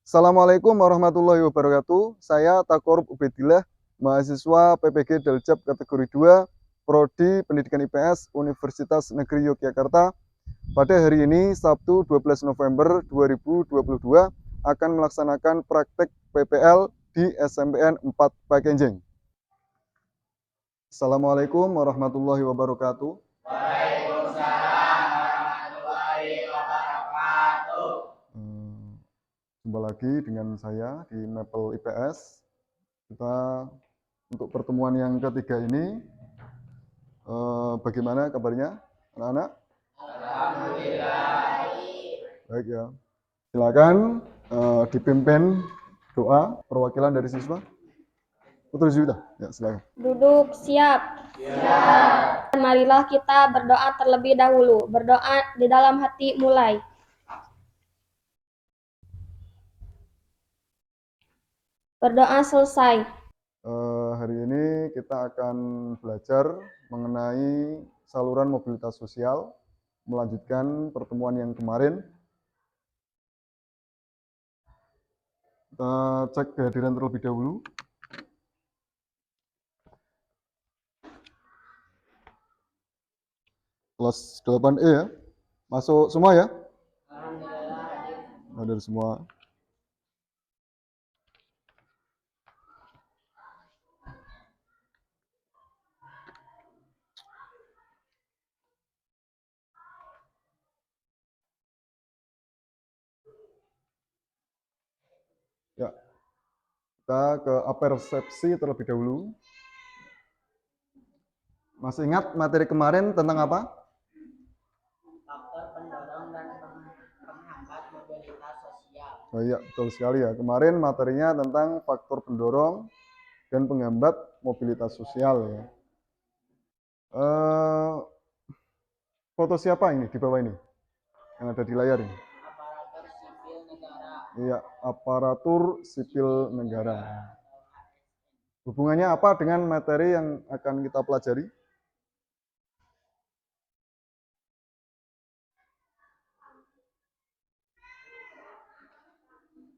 Assalamualaikum warahmatullahi wabarakatuh. Saya Takorup Ubedillah, mahasiswa PPG Daljab kategori 2, Prodi Pendidikan IPS Universitas Negeri Yogyakarta. Pada hari ini, Sabtu 12 November 2022, akan melaksanakan praktek PPL di SMPN 4 Pakenjing. Assalamualaikum warahmatullahi wabarakatuh. Waalaikumsalam warahmatullahi wabarakatuh. Jumpa lagi dengan saya di Mapel IPS. Kita untuk pertemuan yang ketiga ini, bagaimana kabarnya anak-anak? Alhamdulillah. Baik ya. Silakan dipimpin doa perwakilan dari siswa. Putri Zuhida, ya silakan. Duduk siap. Siap. Marilah kita berdoa terlebih dahulu. Berdoa di dalam hati mulai. Berdoa selesai. Hari ini kita akan belajar mengenai saluran mobilitas sosial, melanjutkan pertemuan yang kemarin. Kita cek kehadiran terlebih dahulu. Kelas 8E ya. Masuk semua ya? Hadir semua. Ya. Kita ke apersepsi terlebih dahulu. Masih ingat materi kemarin tentang apa? Faktor pendorong dan penghambat mobilitas sosial. Oh iya, betul sekali ya. Kemarin materinya tentang faktor pendorong dan penghambat mobilitas sosial ya. Foto siapa ini di bawah ini? Yang ada di layar ini? Aparatur sipil negara. Iya, aparatur sipil negara. Hubungannya apa dengan materi yang akan kita pelajari?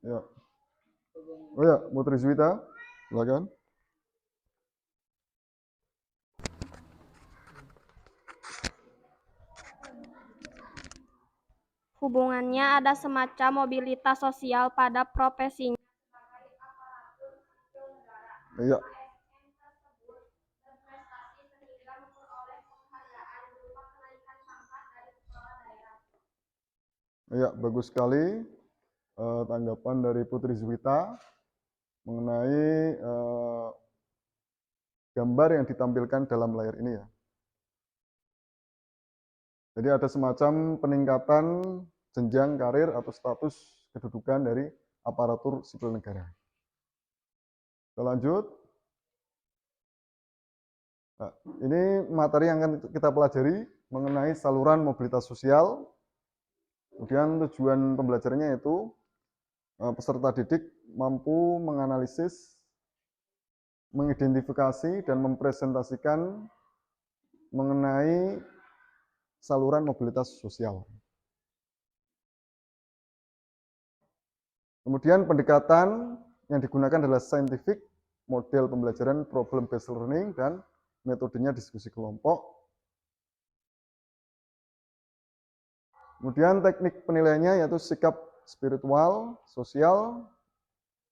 Ya. Oh ya, Putri Zuwita, silakan. Hubungannya ada semacam mobilitas sosial pada profesinya. Iya. Iya, bagus sekali tanggapan dari Putri Zuwita mengenai gambar yang ditampilkan dalam layar ini ya. Jadi ada semacam peningkatan jenjang karir atau status kedudukan dari aparatur sipil negara. Kita lanjut. Nah, ini materi yang akan kita pelajari mengenai saluran mobilitas sosial. Kemudian tujuan pembelajarannya yaitu peserta didik mampu menganalisis, mengidentifikasi, dan mempresentasikan mengenai saluran mobilitas sosial. Kemudian pendekatan yang digunakan adalah scientific, model pembelajaran problem based learning, dan metodenya diskusi kelompok. Kemudian teknik penilaiannya yaitu sikap spiritual, sosial,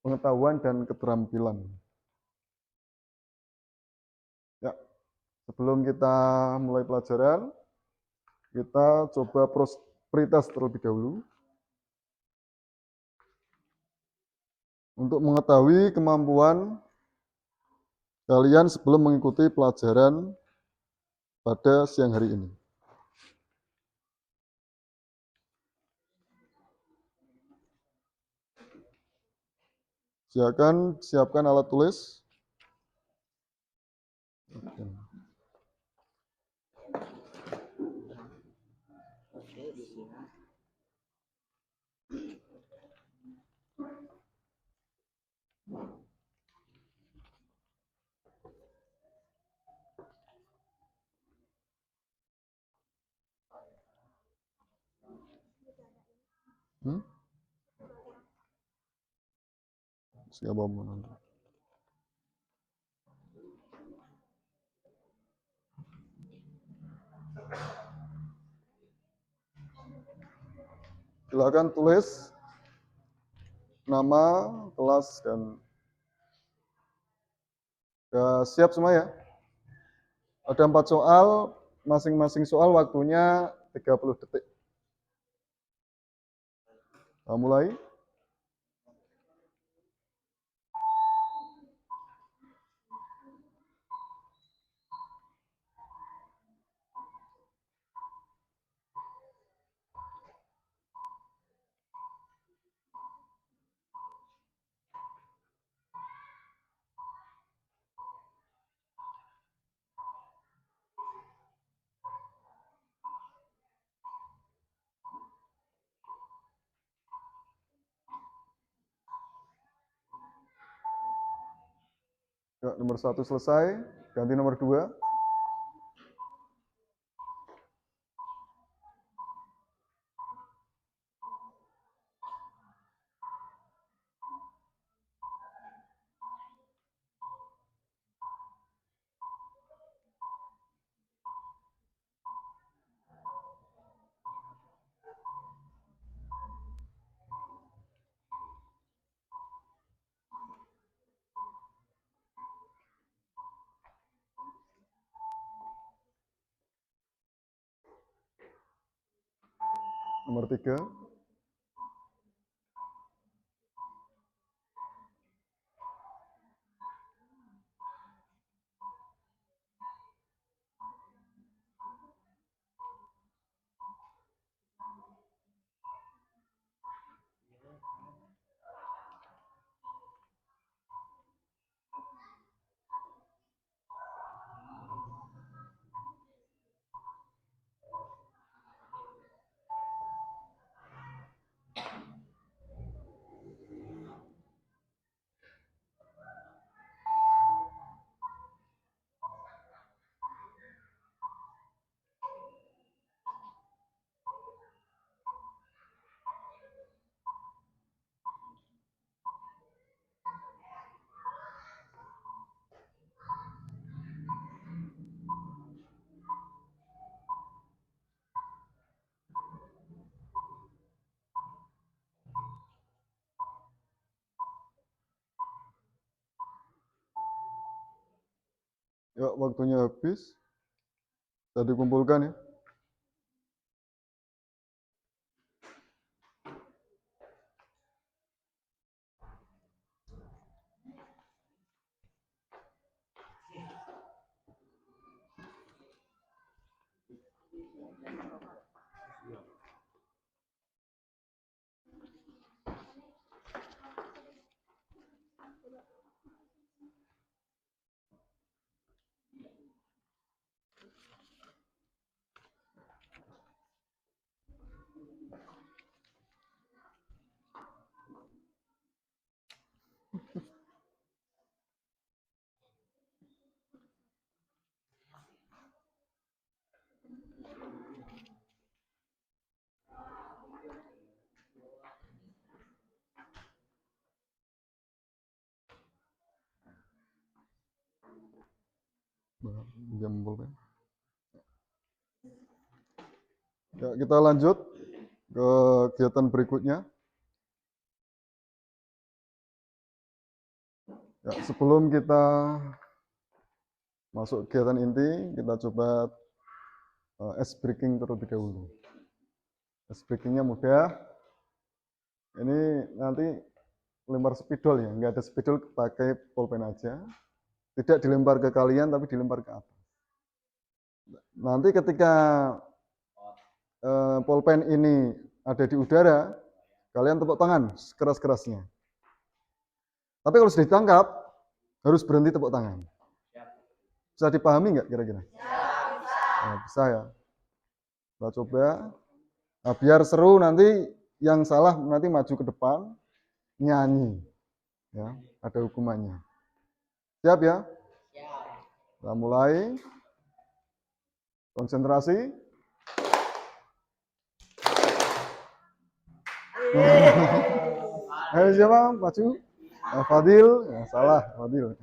pengetahuan, dan keterampilan. Ya, sebelum kita mulai pelajaran, kita coba pretest terlebih dahulu. Untuk mengetahui kemampuan kalian sebelum mengikuti pelajaran pada siang hari ini. Silakan siapkan alat tulis. Siapa menonton? Silakan tulis nama, kelas, dan ya, siap semua ya. Ada 4 soal, masing-masing soal waktunya 30 detik. Nah, mulai. Ya, nomor 1 selesai, ganti nomor 2. Nomor 3. Ya, waktunya habis. Sudah dikumpulkan ya. Jam pulpen. Ya, kita lanjut ke kegiatan berikutnya. Ya, sebelum kita masuk kegiatan inti, kita coba ice breaking terlebih dahulu. Ice breakingnya mudah. Ini nanti lempar spidol ya, nggak ada spidol, pakai pulpen aja. Tidak dilempar ke kalian, tapi dilempar ke atas. Nanti ketika pulpen ini ada di udara, kalian tepuk tangan sekeras-kerasnya. Tapi kalau sudah ditangkap, harus berhenti tepuk tangan. Bisa dipahami nggak kira-kira? Nah, bisa ya. Kita coba. Nah, biar seru nanti yang salah nanti maju ke depan, nyanyi. Ya, ada hukumannya. Siap ya? Siap. Kita mulai. Konsentrasi. Ayo siapa? Maju. Fadil, ya, salah, Fadil.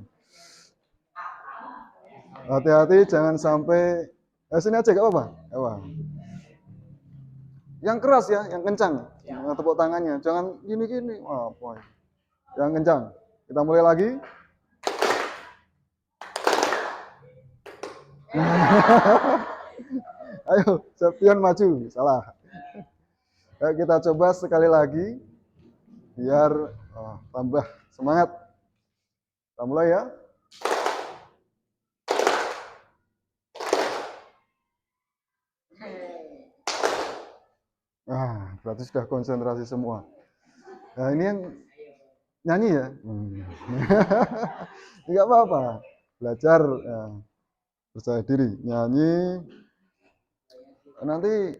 Hati-hati jangan sampai sini aja gak apa-apa. Apa? Yang keras ya, yang kencang. Tepuk tangannya, jangan gini-gini. Wah, apa? Yang kencang. Kita mulai lagi. Ayo, Septian maju. Salah. Ayo kita coba sekali lagi biar tambah semangat. Kita mulai ya. Berarti sudah konsentrasi semua. Nah, ini yang nyanyi ya. Enggak apa-apa. Belajar percaya diri, nyanyi. Nanti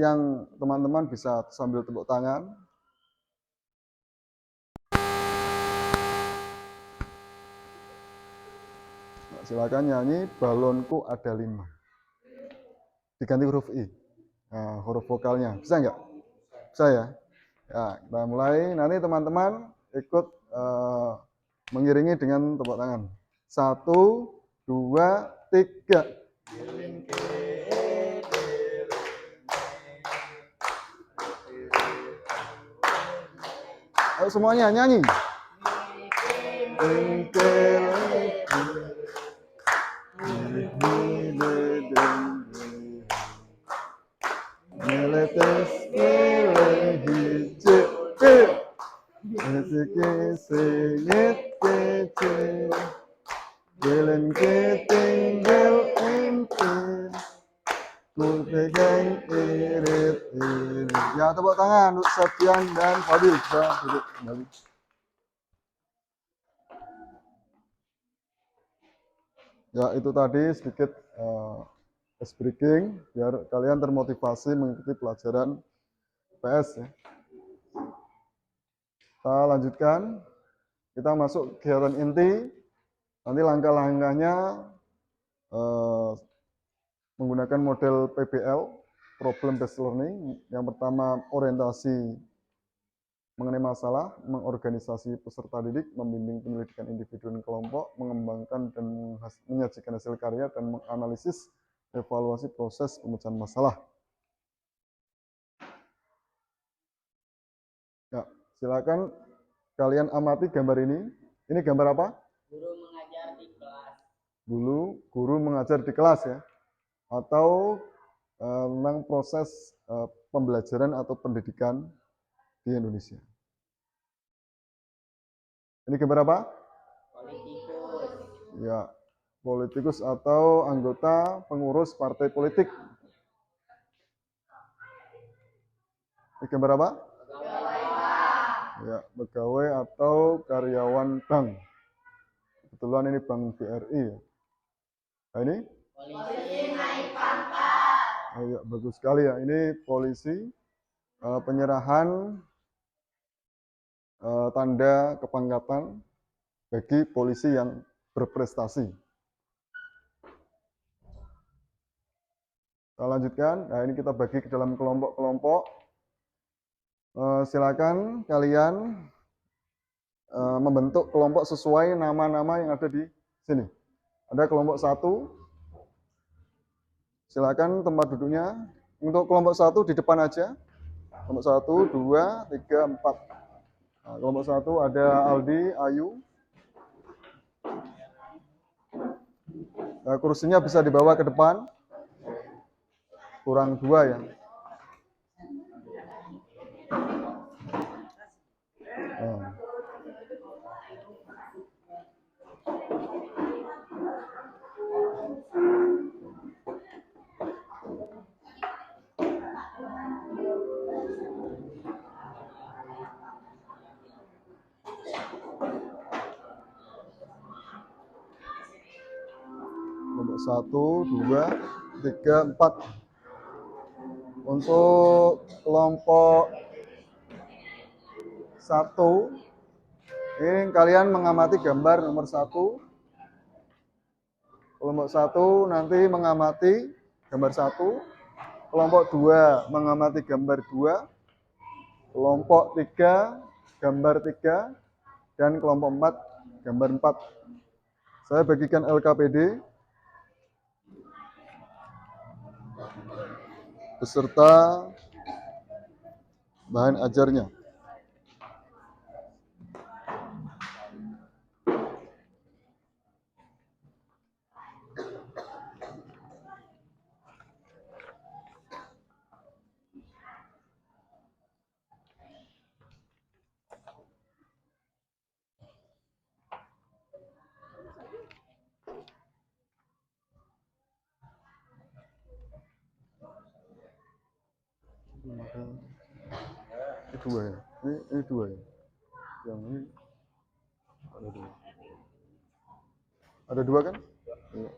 yang teman-teman bisa sambil tepuk tangan. Nah, silakan nyanyi balonku ada 5. Diganti huruf I. Nah, huruf vokalnya. Bisa nggak? Bisa ya? Ya, kita mulai. Nanti teman-teman ikut mengiringi dengan tepuk tangan. 1, 2, 3. Ayo semuanya nyanyi. Meletes melehijik Siki singit kecil Bilin ketinggal empil Ku pegang irit-irit. Ya, tepuk tangan untuk Septian dan Fadil. Bisa duduk kembali. Ya, itu tadi sedikit ice breaking biar kalian termotivasi mengikuti pelajaran PS ya. Kita lanjutkan. Kita masuk kegiatan inti. Nanti langkah-langkahnya menggunakan model PBL, Problem Based Learning. Yang pertama orientasi mengenai masalah, mengorganisasi peserta didik, membimbing penyelidikan individu dan kelompok, mengembangkan dan menyajikan hasil karya, dan menganalisis evaluasi proses pemecahan masalah. Ya, silakan kalian amati gambar ini. Ini gambar apa? Guru mengajar di kelas. Guru mengajar di kelas ya. Atau tentang proses pembelajaran atau pendidikan di Indonesia. Ini gambar apa? Politikus. Ya, politikus atau anggota pengurus partai politik. Ini gambar apa? Ya, pegawai atau karyawan bank. Kebetulan ini Bank BRI ya. Nah, ini? Polisi naik pangkat. Ya, bagus sekali ya. Ini polisi penyerahan tanda kepangkatan bagi polisi yang berprestasi. Kita lanjutkan. Nah, ini kita bagi ke dalam kelompok-kelompok. Silakan kalian membentuk kelompok sesuai nama-nama yang ada di sini. Ada kelompok 1. Silakan tempat duduknya. Untuk kelompok 1 di depan aja. Kelompok 1, 2, 3, 4. Nah, kelompok 1 ada Aldi, Ayu. Nah, kursinya bisa dibawa ke depan. Kurang 2 ya. Kelompok 1, 2, 3, 4. Untuk kelompok 1, ini kalian mengamati gambar nomor 1. Kelompok 1 nanti mengamati gambar 1. Kelompok 2 mengamati gambar 2. Kelompok 3 gambar 3. dan kelompok 4 gambar 4. Saya bagikan LKPD beserta bahan ajarnya. Ini dua ya, ini dua ya, yang ini ada dua. Ada dua kan? Iya.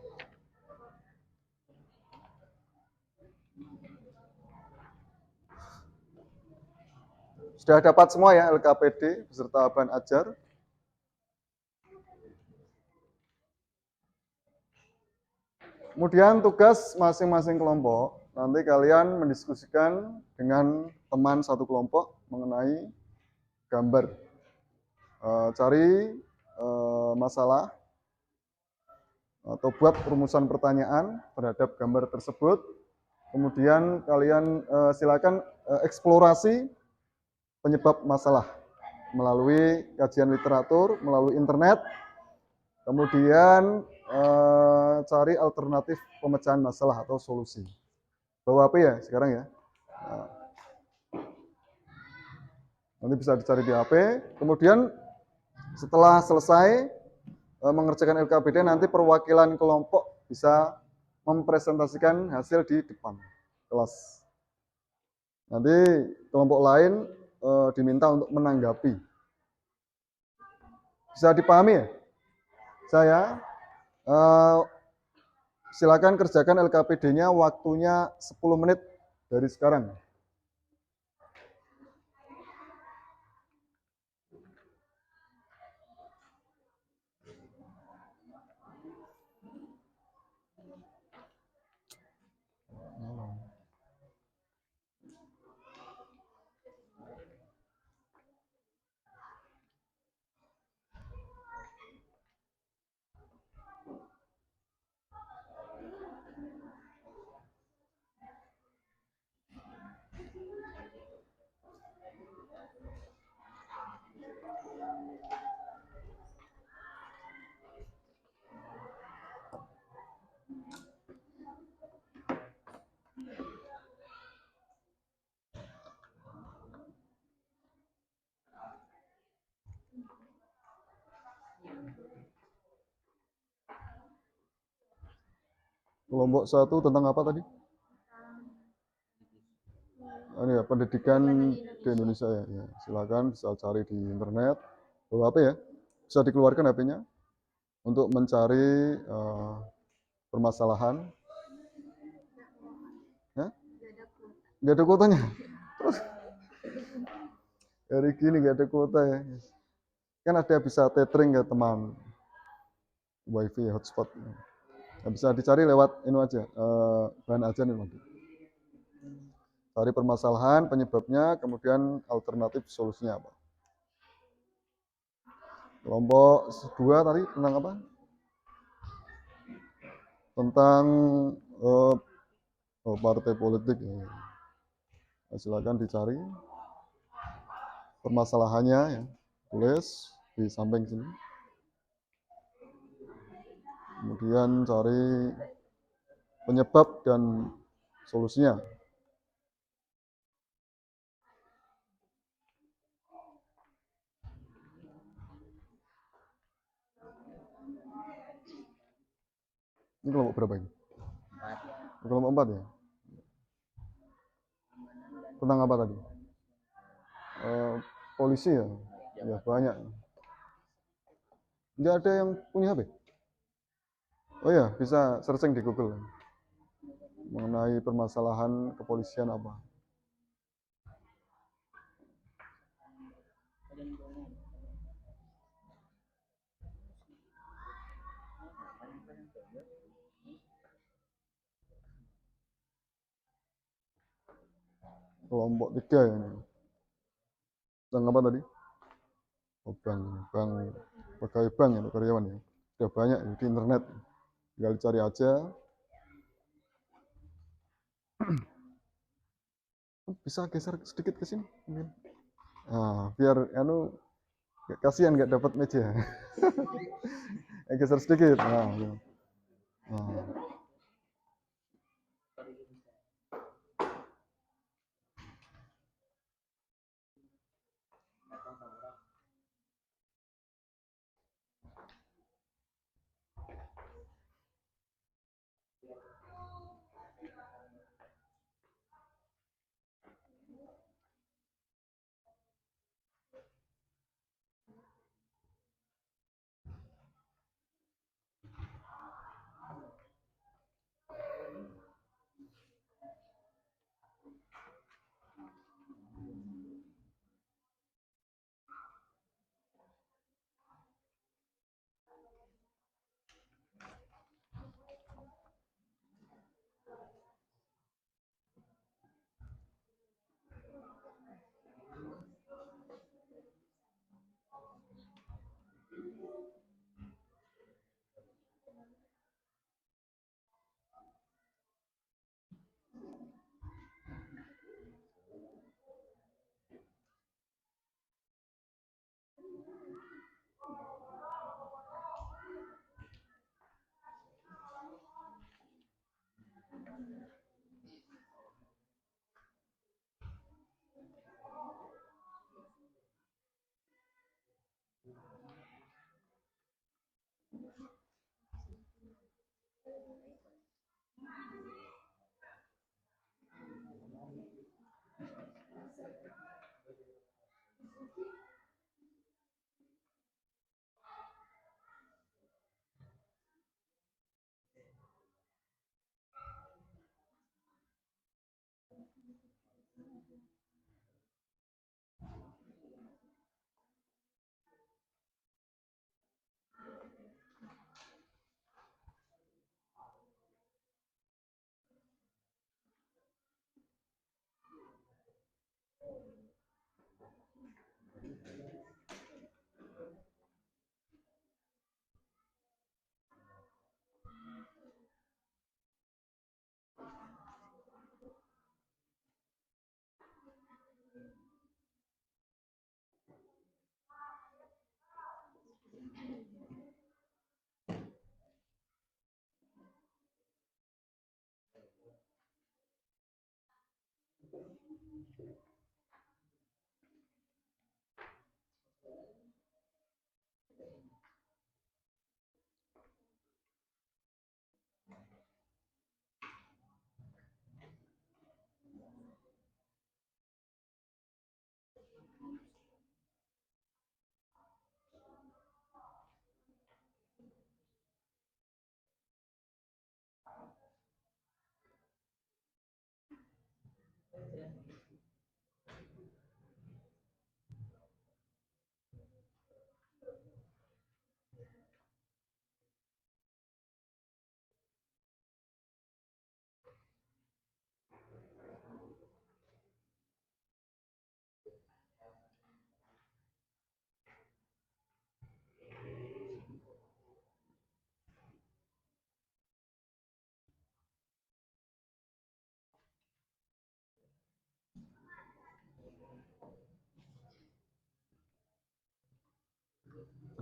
Sudah dapat semua ya LKPD beserta bahan ajar. Kemudian tugas masing-masing kelompok, nanti kalian mendiskusikan dengan teman satu kelompok mengenai gambar. Cari masalah atau buat rumusan pertanyaan terhadap gambar tersebut. Kemudian kalian silakan eksplorasi penyebab masalah melalui kajian literatur, melalui internet. Kemudian cari alternatif pemecahan masalah atau solusi. Bawa HP ya sekarang ya. Nah, nanti bisa dicari di HP. Kemudian setelah selesai mengerjakan LKPD, nanti perwakilan kelompok bisa mempresentasikan hasil di depan kelas. Nanti kelompok lain diminta untuk menanggapi. Bisa dipahami ya? Saya silakan kerjakan LKPD-nya, waktunya 10 menit dari sekarang. Kelompok 1 tentang apa tadi? Ini ya, pendidikan di Indonesia ya. Ya. Silakan bisa cari di internet. Bawa HP ya. Bisa dikeluarkan HP-nya untuk mencari permasalahan. Ya? Nggak ada kuotanya. Terus hari gini nggak ada kuota ya. Kan ada bisa tethering ya teman. Wifi hotspot. Nah, bisa dicari lewat ini aja, bahan ajar nih nanti. Cari permasalahan, penyebabnya, kemudian alternatif solusinya apa. Kelompok 2 tadi tentang apa? Tentang partai politik. Ya. Nah, silakan dicari permasalahannya, ya. Tulis di samping sini. Kemudian cari penyebab dan solusinya. Ini kelompok berapa ini? 4. Kelompok 4 ya? Tentang apa tadi? Polisi ya? Ya banyak. Nggak ada yang punya HP? Oh ya, bisa searching di Google mengenai permasalahan kepolisian apa. Kelompok 3 ya ini. Tentang apa tadi? Oh, bank pegawai bank ya, karyawan ya. Udah banyak ya, di internet. Tinggal cari aja. Bisa geser sedikit ke sini mungkin. Nah, biar kasihan nggak dapat meja. Geser sedikit. Nah, gitu. Nah.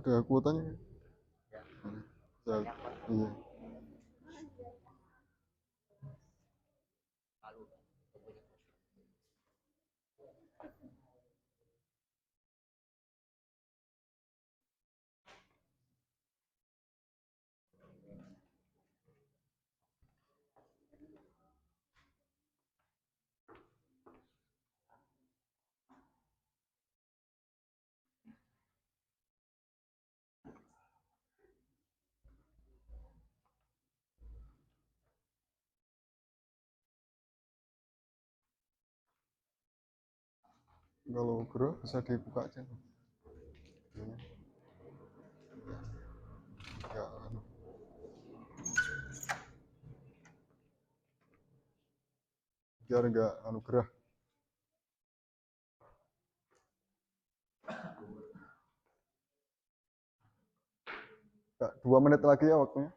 Ada kuotanya. Ya, iya. Kalau gerah bisa dibuka aja. Ya, biar nggak gerah. Ya, 2 menit lagi ya waktunya.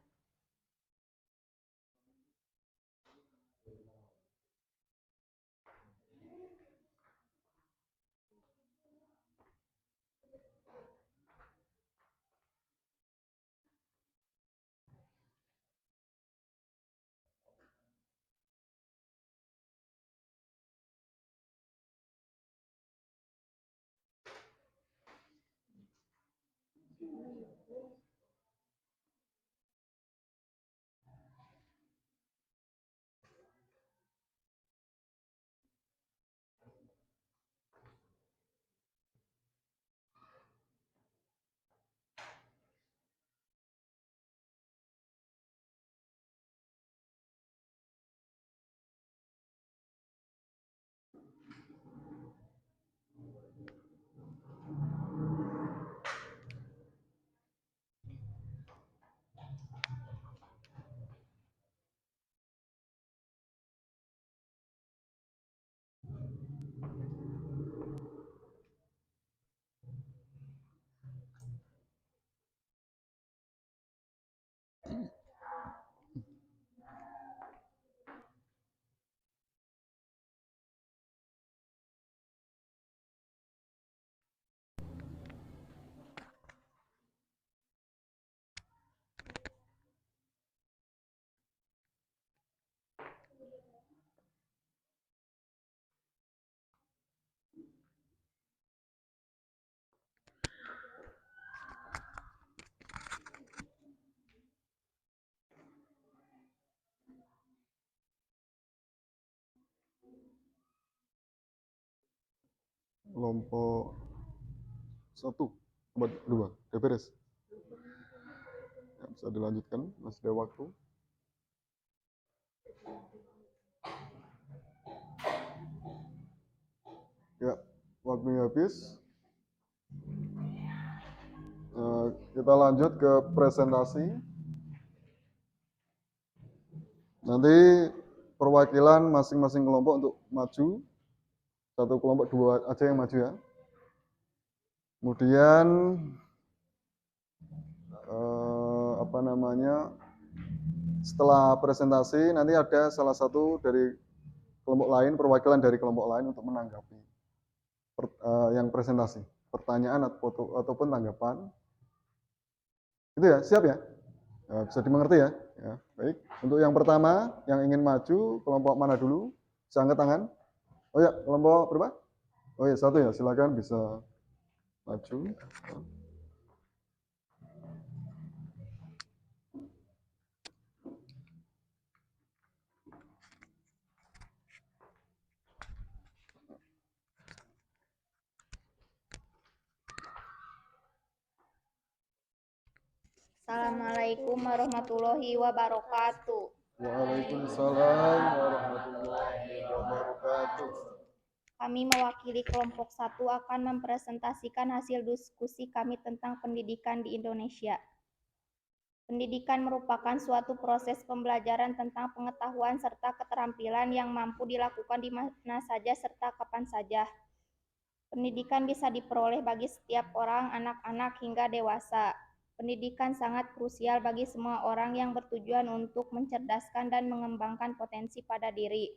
Kelompok 1, kelompok 2, udah beres. Ya, bisa dilanjutkan, masih ada waktu. Ya, waktunya habis. Kita lanjut ke presentasi. Nanti perwakilan masing-masing kelompok untuk maju. Satu kelompok 2 aja yang maju ya. Kemudian setelah presentasi nanti ada salah satu dari kelompok lain, perwakilan dari kelompok lain untuk menanggapi yang presentasi, pertanyaan ataupun tanggapan. Itu ya, siap ya? Bisa dimengerti ya? Ya, baik. Untuk yang pertama, yang ingin maju, kelompok mana dulu? Bisa angkat tangan. Oh ya, kelompok berapa? Oh ya, 1 ya, silakan bisa maju. Assalamualaikum warahmatullahi wabarakatuh. Waalaikumsalam warahmatullahi wabarakatuh. Kami mewakili kelompok 1 akan mempresentasikan hasil diskusi kami tentang pendidikan di Indonesia. Pendidikan merupakan suatu proses pembelajaran tentang pengetahuan serta keterampilan yang mampu dilakukan di mana saja serta kapan saja. Pendidikan bisa diperoleh bagi setiap orang, anak-anak hingga dewasa. Pendidikan sangat krusial bagi semua orang yang bertujuan untuk mencerdaskan dan mengembangkan potensi pada diri.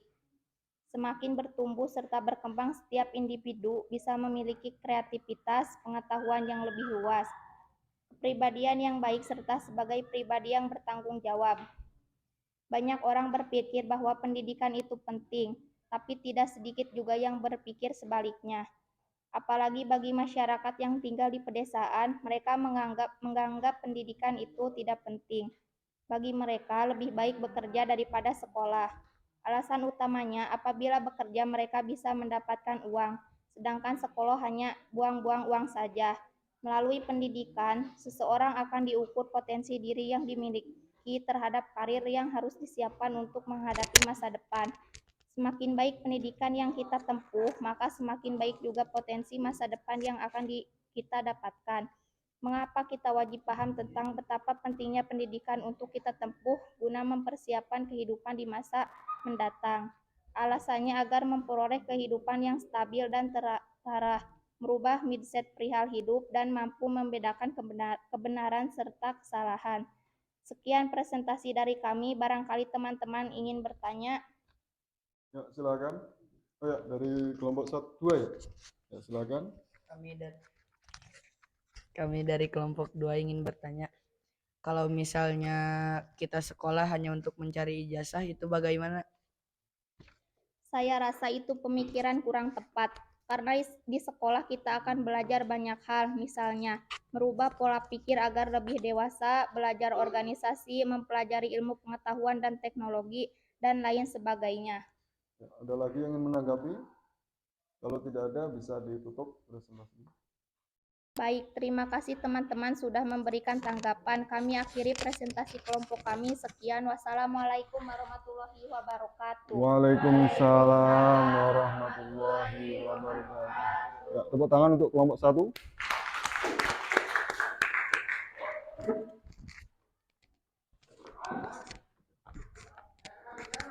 Semakin bertumbuh serta berkembang, setiap individu bisa memiliki kreativitas, pengetahuan yang lebih luas, kepribadian yang baik, serta sebagai pribadi yang bertanggung jawab. Banyak orang berpikir bahwa pendidikan itu penting, tapi tidak sedikit juga yang berpikir sebaliknya. Apalagi bagi masyarakat yang tinggal di pedesaan, mereka menganggap pendidikan itu tidak penting. Bagi mereka, lebih baik bekerja daripada sekolah. Alasan utamanya, apabila bekerja mereka bisa mendapatkan uang, sedangkan sekolah hanya buang-buang uang saja. Melalui pendidikan, seseorang akan diukur potensi diri yang dimiliki terhadap karir yang harus disiapkan untuk menghadapi masa depan. Semakin baik pendidikan yang kita tempuh, maka semakin baik juga potensi masa depan yang akan kita dapatkan. Mengapa kita wajib paham tentang betapa pentingnya pendidikan untuk kita tempuh guna mempersiapkan kehidupan di masa mendatang? Alasannya agar memperoleh kehidupan yang stabil dan terarah. merubah mindset perihal hidup, dan mampu membedakan kebenaran serta kesalahan. Sekian presentasi dari kami, barangkali teman-teman ingin bertanya. Ya, silakan. Oh ya, dari kelompok 2 ya? Ya, silakan. Kami dari kelompok 2 ingin bertanya, kalau misalnya kita sekolah hanya untuk mencari ijazah, itu bagaimana? Saya rasa itu pemikiran kurang tepat, karena di sekolah kita akan belajar banyak hal, misalnya merubah pola pikir agar lebih dewasa, belajar organisasi, mempelajari ilmu pengetahuan dan teknologi, dan lain sebagainya. Ya, ada lagi yang ingin menanggapi? Kalau tidak ada, bisa ditutup presentasi. Baik, terima kasih teman-teman sudah memberikan tanggapan. Kami akhiri presentasi kelompok kami. Sekian, wassalamualaikum warahmatullahi wabarakatuh. Waalaikumsalam warahmatullahi wabarakatuh. Ya, tepuk tangan untuk kelompok 1.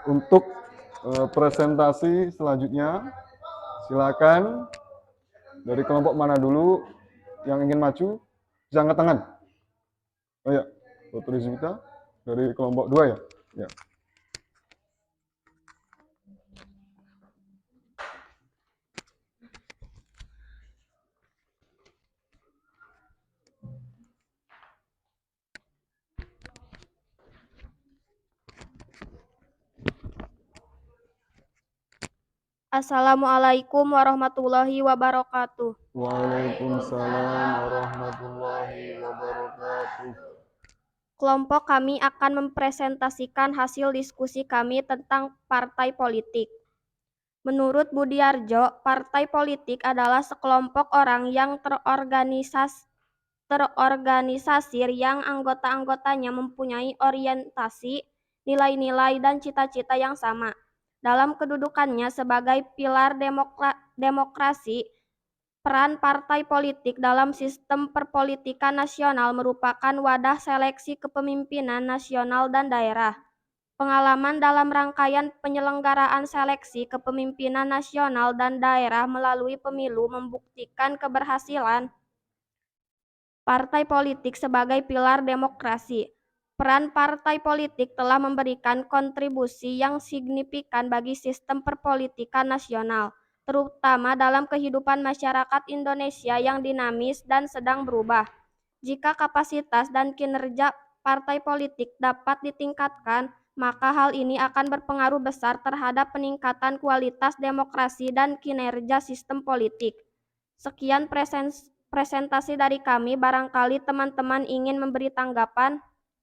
Untuk presentasi selanjutnya, silakan dari kelompok mana dulu yang ingin maju, bisa angkat tangan. Oh ya, Dr. Rizwita dari kelompok 2 ya. Ya. Assalamualaikum warahmatullahi wabarakatuh. Waalaikumsalam warahmatullahi wabarakatuh. Kelompok kami akan mempresentasikan hasil diskusi kami tentang partai politik. Menurut Budiarjo, partai politik adalah sekelompok orang yang terorganisasi yang anggota-anggotanya mempunyai orientasi, nilai-nilai, dan cita-cita yang sama. Dalam kedudukannya sebagai pilar demokrasi, peran partai politik dalam sistem perpolitikan nasional merupakan wadah seleksi kepemimpinan nasional dan daerah. Pengalaman dalam rangkaian penyelenggaraan seleksi kepemimpinan nasional dan daerah melalui pemilu membuktikan keberhasilan partai politik sebagai pilar demokrasi. Peran partai politik telah memberikan kontribusi yang signifikan bagi sistem perpolitikan nasional, terutama dalam kehidupan masyarakat Indonesia yang dinamis dan sedang berubah. Jika kapasitas dan kinerja partai politik dapat ditingkatkan, maka hal ini akan berpengaruh besar terhadap peningkatan kualitas demokrasi dan kinerja sistem politik. Sekian presentasi dari kami, barangkali teman-teman ingin memberi tanggapan.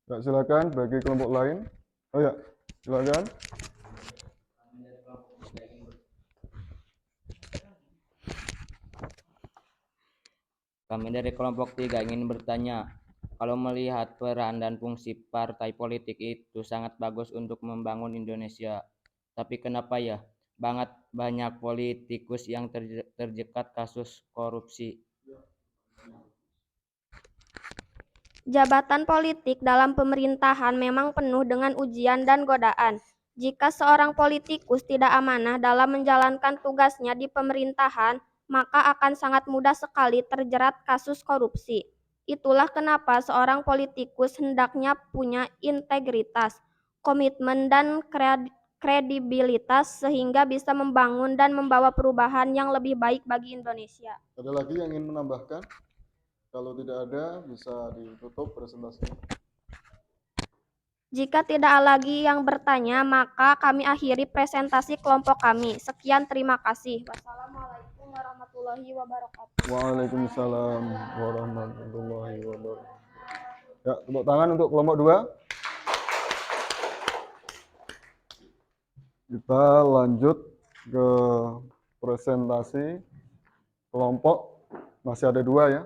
Ya, silakan bagi kelompok lain. Oh ya, silakan. Kami dari kelompok 3 ingin bertanya, kalau melihat peran dan fungsi partai politik itu sangat bagus untuk membangun Indonesia, tapi kenapa ya banyak politikus yang terjerat kasus korupsi? Jabatan politik dalam pemerintahan memang penuh dengan ujian dan godaan. Jika seorang politikus tidak amanah dalam menjalankan tugasnya di pemerintahan, maka akan sangat mudah sekali terjerat kasus korupsi. Itulah kenapa seorang politikus hendaknya punya integritas, komitmen, dan kredibilitas sehingga bisa membangun dan membawa perubahan yang lebih baik bagi Indonesia. Ada lagi yang ingin menambahkan? Kalau tidak ada, bisa ditutup presentasinya. Jika tidak lagi yang bertanya, maka kami akhiri presentasi kelompok kami. Sekian, terima kasih. Wassalamualaikum warahmatullahi wabarakatuh. Waalaikumsalam warahmatullahi wabarakatuh. Ya, tepuk tangan untuk kelompok 2. Kita lanjut ke presentasi kelompok, masih ada 2 ya.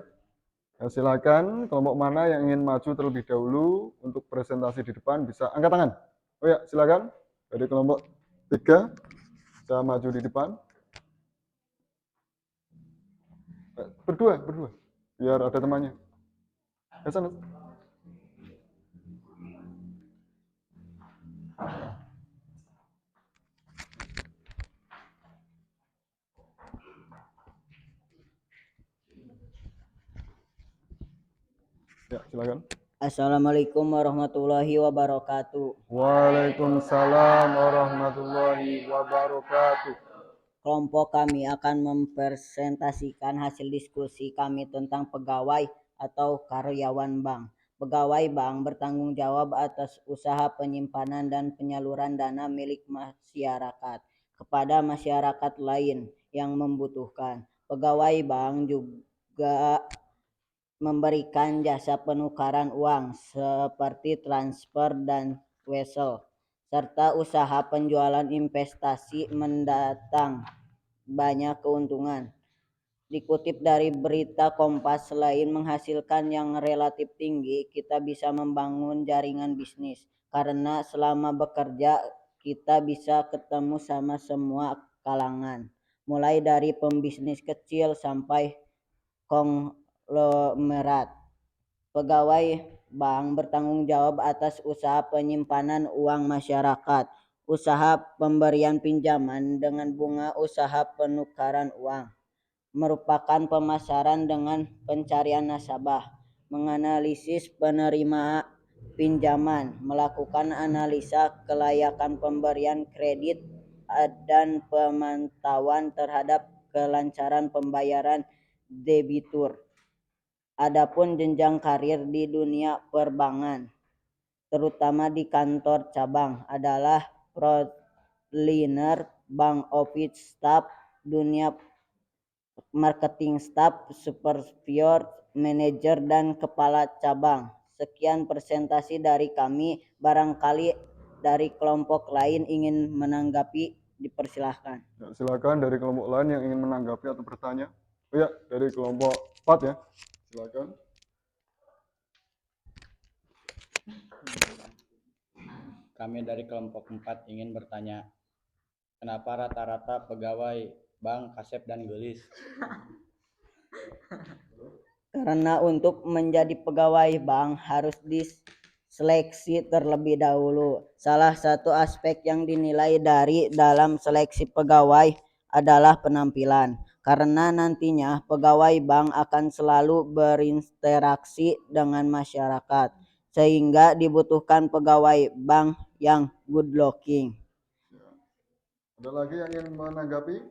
Ya, silakan kelompok mana yang ingin maju terlebih dahulu untuk presentasi di depan bisa angkat tangan. Oh ya, silakan dari kelompok 3 bisa maju di depan. Berdua, biar ada temannya. Ke sana. Ya, silakan. Assalamualaikum warahmatullahi wabarakatuh. Waalaikumsalam warahmatullahi wabarakatuh. Kelompok kami akan mempresentasikan hasil diskusi kami tentang pegawai atau karyawan bank. Pegawai bank bertanggung jawab atas usaha penyimpanan dan penyaluran dana milik masyarakat kepada masyarakat lain yang membutuhkan. Pegawai bank juga memberikan jasa penukaran uang seperti transfer dan wesel, serta usaha penjualan investasi mendatang banyak keuntungan. Dikutip dari berita Kompas, selain menghasilkan yang relatif tinggi, kita bisa membangun jaringan bisnis. Karena selama bekerja, kita bisa ketemu sama semua kalangan. Mulai dari pembisnis kecil sampai konglomerat. Pegawai bank bertanggung jawab atas usaha penyimpanan uang masyarakat, usaha pemberian pinjaman dengan bunga, usaha penukaran uang, merupakan pemasaran dengan pencarian nasabah, menganalisis penerima pinjaman, melakukan analisa kelayakan pemberian kredit, dan pemantauan terhadap kelancaran pembayaran debitur. Adapun jenjang karir di dunia perbankan, terutama di kantor cabang, adalah frontliner, bank office staff, dunia marketing staff, superior manager, dan kepala cabang. Sekian presentasi dari kami. Barangkali dari kelompok lain ingin menanggapi, dipersilahkan. Ya, silakan dari kelompok lain yang ingin menanggapi atau bertanya. Oh ya, dari kelompok 4 ya. Silakan. Kami dari kelompok 4 ingin bertanya, kenapa rata-rata pegawai bank kasep dan gelis? Karena untuk menjadi pegawai bank harus diseleksi terlebih dahulu. Salah satu aspek yang dinilai dari dalam seleksi pegawai adalah penampilan. Karena nantinya pegawai bank akan selalu berinteraksi dengan masyarakat, sehingga dibutuhkan pegawai bank yang good looking. Ada lagi yang ingin menanggapi?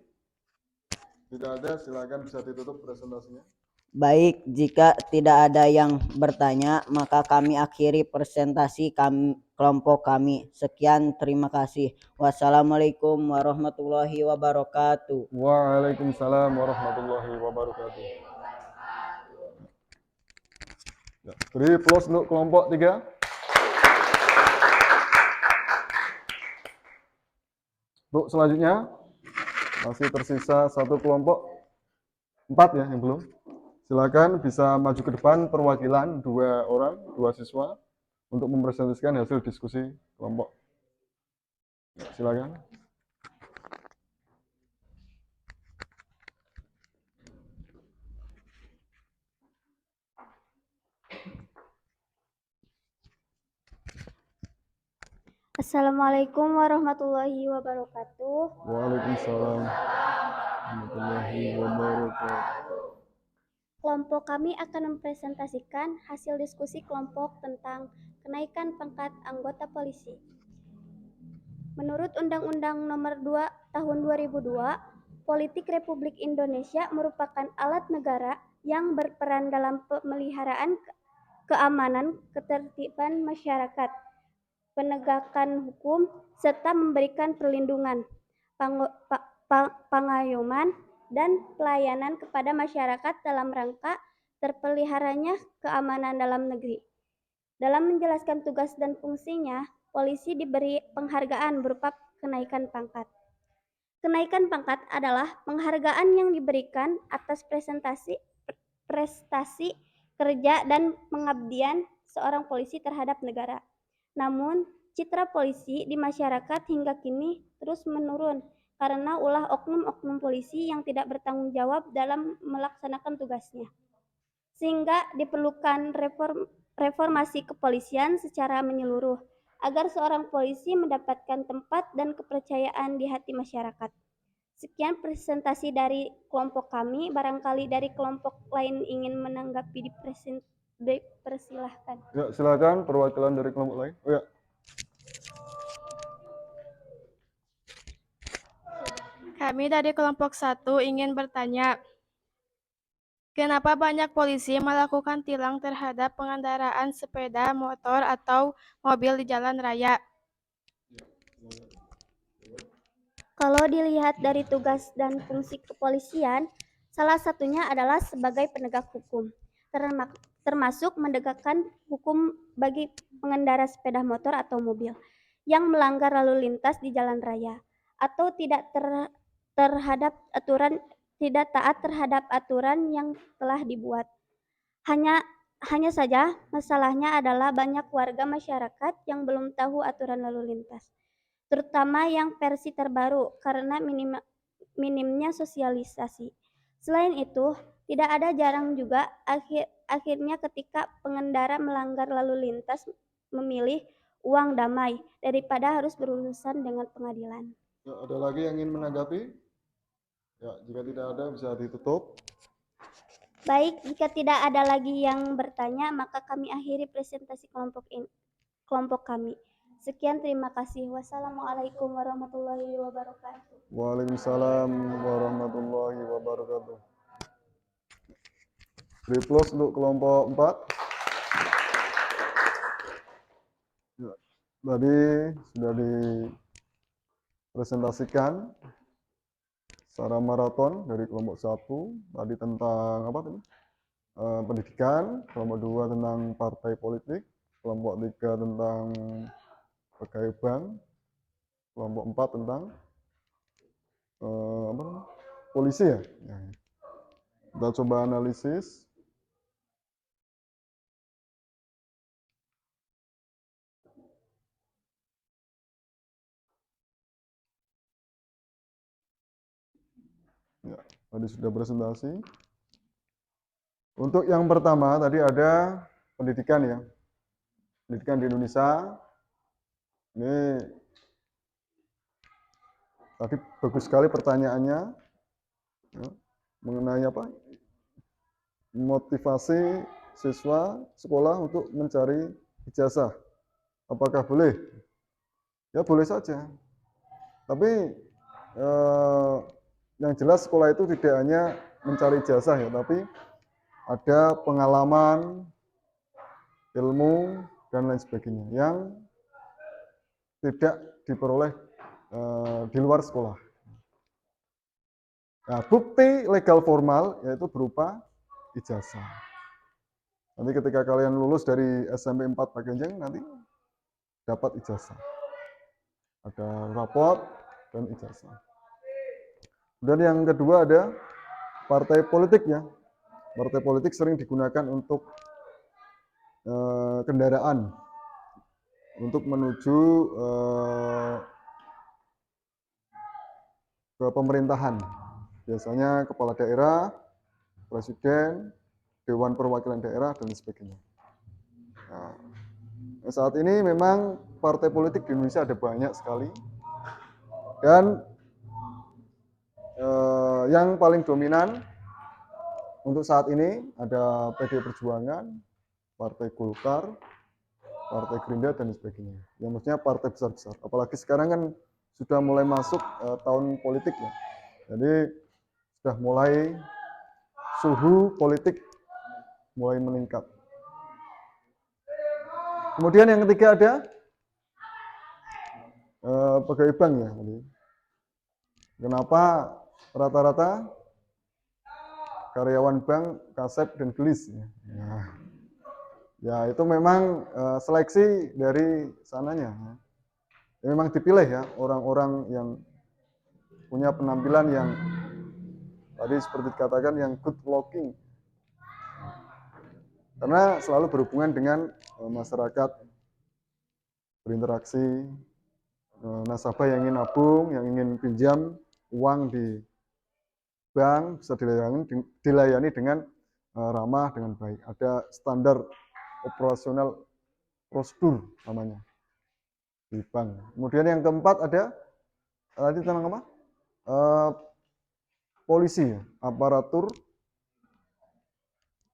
Tidak ada, silakan bisa ditutup presentasinya. Baik, jika tidak ada yang bertanya, maka kami akhiri presentasi kelompok kami. Sekian, terima kasih. Wassalamualaikum warahmatullahi wabarakatuh. Waalaikumsalam warahmatullahi wabarakatuh. Ya, beri plus untuk kelompok 3. Untuk selanjutnya masih tersisa satu kelompok 4 ya yang belum. Silakan bisa maju ke depan perwakilan 2 orang, 2 siswa untuk mempresentasikan hasil diskusi kelompok. Ya, silakan. Assalamualaikum warahmatullahi wabarakatuh. Waalaikumsalam warahmatullahi wabarakatuh. Kelompok kami akan mempresentasikan hasil diskusi kelompok tentang kenaikan pangkat anggota polisi. Menurut Undang-Undang Nomor 2 Tahun 2002, Politik Republik Indonesia merupakan alat negara yang berperan dalam pemeliharaan keamanan, ketertiban masyarakat, penegakan hukum, serta memberikan perlindungan, pengayuman, dan pelayanan kepada masyarakat dalam rangka terpeliharanya keamanan dalam negeri. Dalam menjalankan tugas dan fungsinya, polisi diberi penghargaan berupa kenaikan pangkat. Kenaikan pangkat adalah penghargaan yang diberikan atas prestasi kerja dan pengabdian seorang polisi terhadap negara. Namun, citra polisi di masyarakat hingga kini terus menurun karena ulah oknum-oknum polisi yang tidak bertanggung jawab dalam melaksanakan tugasnya. Sehingga diperlukan reformasi kepolisian secara menyeluruh agar seorang polisi mendapatkan tempat dan kepercayaan di hati masyarakat. Sekian presentasi dari kelompok kami. Barangkali dari kelompok lain ingin menanggapi di presentasi Dipersilahkan. Ya, silakan perwakilan dari kelompok lain. Oh ya, Kami dari kelompok 1 ingin bertanya, kenapa banyak polisi melakukan tilang terhadap pengendaraan sepeda, motor, atau mobil di jalan raya? Kalau dilihat dari tugas dan fungsi kepolisian, salah satunya adalah sebagai penegak hukum, termasuk menegakkan hukum bagi pengendara sepeda motor atau mobil yang melanggar lalu lintas di jalan raya atau tidak taat terhadap aturan yang telah dibuat. Hanya saja masalahnya adalah banyak warga masyarakat yang belum tahu aturan lalu lintas, terutama yang versi terbaru karena minimnya sosialisasi. Selain itu, tidak ada jarang juga akhirnya ketika pengendara melanggar lalu lintas memilih uang damai daripada harus berurusan dengan pengadilan. ya, ada lagi yang ingin menanggapi? Ya, jika tidak ada bisa ditutup. Baik, jika tidak ada lagi yang bertanya, maka kami akhiri presentasi kelompok kami. Sekian, terima kasih. Wassalamualaikum warahmatullahi wabarakatuh. Waalaikumsalam warahmatullahi wabarakatuh. Beri plus untuk kelompok 4. Ya, tadi sudah dipresentasikan secara maraton dari kelompok 1 tadi tentang apa tadi? Pendidikan, kelompok 2 tentang partai politik, kelompok 3 tentang pegawai bank, kelompok 4 tentang apa namanya? Polisi ya. Ya. Kita coba analisis. Ya, tadi sudah presentasi. Untuk yang pertama tadi ada pendidikan ya. Pendidikan di Indonesia. Ini tadi bagus sekali pertanyaannya. Ya, mengenai apa? Motivasi siswa sekolah untuk mencari ijazah. Apakah boleh? Ya boleh saja. Tapi yang jelas sekolah itu tidak hanya mencari ijazah ya, tapi ada pengalaman, ilmu, dan lain sebagainya yang tidak diperoleh di luar sekolah. Nah, bukti legal formal yaitu berupa ijazah. Nanti ketika kalian lulus dari SMP 4 Pak Genjeng, nanti dapat ijazah. Ada raport dan ijazah. Dan yang kedua ada partai politik ya. Partai politik sering digunakan untuk kendaraan untuk menuju ke pemerintahan. Biasanya kepala daerah, presiden, dewan perwakilan daerah, dan sebagainya. Nah, saat ini memang partai politik di Indonesia ada banyak sekali. Dan yang paling dominan untuk saat ini ada PD Perjuangan, Partai Golkar, Partai Gerindra, dan sebagainya. Yang maksudnya partai besar-besar. Apalagi sekarang kan sudah mulai masuk tahun politik ya. Jadi sudah mulai suhu politik mulai meningkat. Kemudian yang ketiga ada pegawai bank ya. Kenapa rata-rata karyawan bank kasep dan gelis ya. Ya itu memang seleksi dari sananya. Ya, memang dipilih ya orang-orang yang punya penampilan yang tadi seperti dikatakan yang good looking. Karena selalu berhubungan dengan masyarakat, berinteraksi, nasabah yang ingin nabung, yang ingin pinjam uang di bank bisa dilayani dengan ramah, dengan baik. Ada standar operasional prosedur namanya di bank. Kemudian yang keempat ada tadi tentang apa? Polisi,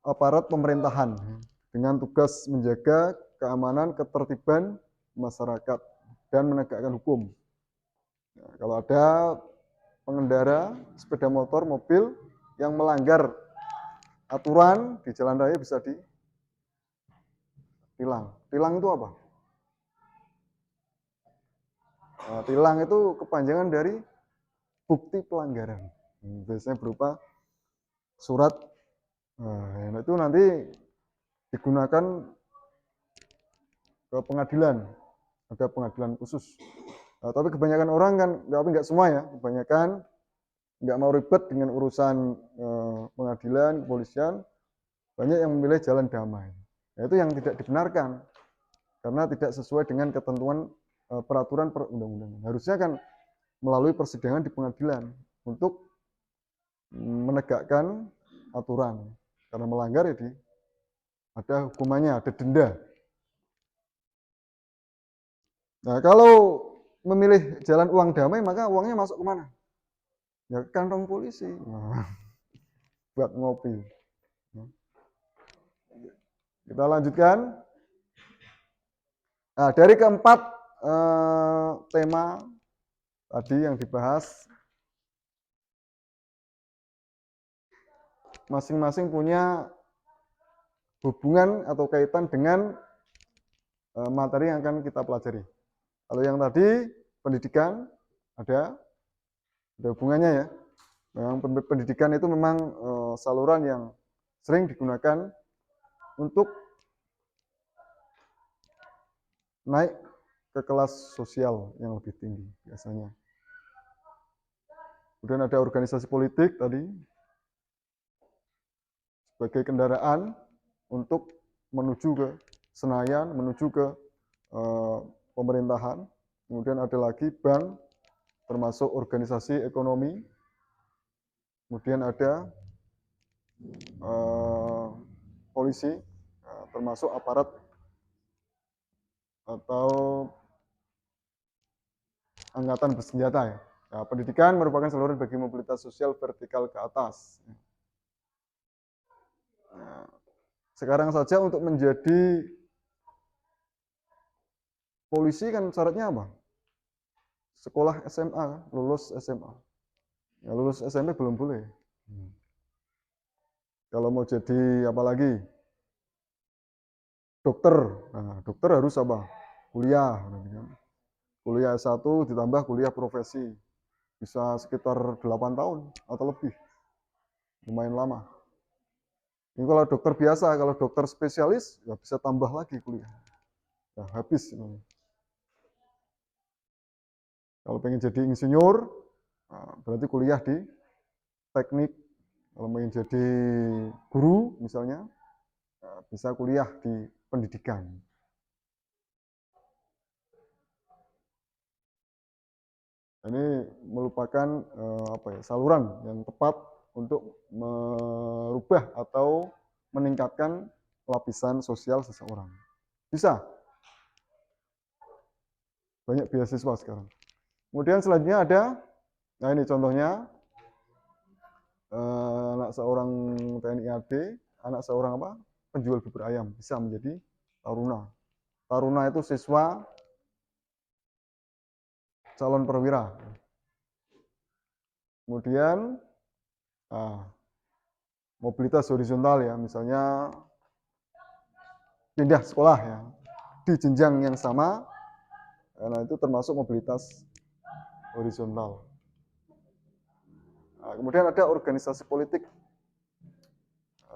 aparat pemerintahan dengan tugas menjaga keamanan, ketertiban masyarakat dan menegakkan hukum. Nah, kalau ada pengendara sepeda motor, mobil yang melanggar aturan di jalan raya bisa ditilang. Tilang itu apa? Nah, tilang itu kepanjangan dari bukti pelanggaran. Biasanya berupa surat. Nah, itu nanti digunakan ke pengadilan. Ada pengadilan khusus. Nah, tapi kebanyakan orang kan, nggak semua ya, kebanyakan nggak mau ribet dengan urusan pengadilan, kepolisian, banyak yang memilih jalan damai. Nah, itu yang tidak dibenarkan, karena tidak sesuai dengan ketentuan peraturan perundang-undangan. Harusnya kan melalui persidangan di pengadilan untuk menegakkan aturan. Karena melanggar ya ada hukumannya, ada denda. Nah, kalau memilih jalan uang damai, maka uangnya masuk kemana? Ya ke kantong polisi. Nah, buat ngopi. Kita lanjutkan. Nah, dari keempat tema tadi yang dibahas, masing-masing punya hubungan atau kaitan dengan materi yang akan kita pelajari. Kalau yang tadi pendidikan ada hubungannya ya. Memang pendidikan itu memang saluran yang sering digunakan untuk naik ke kelas sosial yang lebih tinggi biasanya. Kemudian ada organisasi politik tadi sebagai kendaraan untuk menuju ke Senayan, menuju ke pemerintahan. Kemudian ada lagi bank, termasuk organisasi ekonomi. Kemudian ada polisi, termasuk aparat atau angkatan bersenjata ya. Nah, pendidikan merupakan saluran bagi mobilitas sosial vertikal ke atas. Nah, sekarang saja untuk menjadi polisi kan syaratnya apa? Sekolah SMA, lulus SMA. Ya, lulus SMP belum boleh. Kalau mau jadi apa lagi? Dokter. Nah, dokter harus apa? Kuliah. Kuliah S1 ditambah kuliah profesi. Bisa sekitar 8 tahun atau lebih. Lumayan lama. Ini kalau dokter biasa, kalau dokter spesialis, ya bisa tambah lagi kuliah. Ya, habis. Kalau pengen jadi insinyur, berarti kuliah di teknik. Kalau pengen jadi guru misalnya, bisa kuliah di pendidikan. Ini merupakan saluran yang tepat untuk merubah atau meningkatkan lapisan sosial seseorang. Bisa. Banyak beasiswa sekarang. Kemudian selanjutnya ada, nah ini contohnya, anak seorang TNI AD, anak seorang penjual bubur ayam, bisa menjadi taruna. Taruna itu siswa calon perwira. Kemudian mobilitas horizontal ya, misalnya pindah sekolah ya di jenjang yang sama, nah itu termasuk mobilitas horizontal. Nah, kemudian ada organisasi politik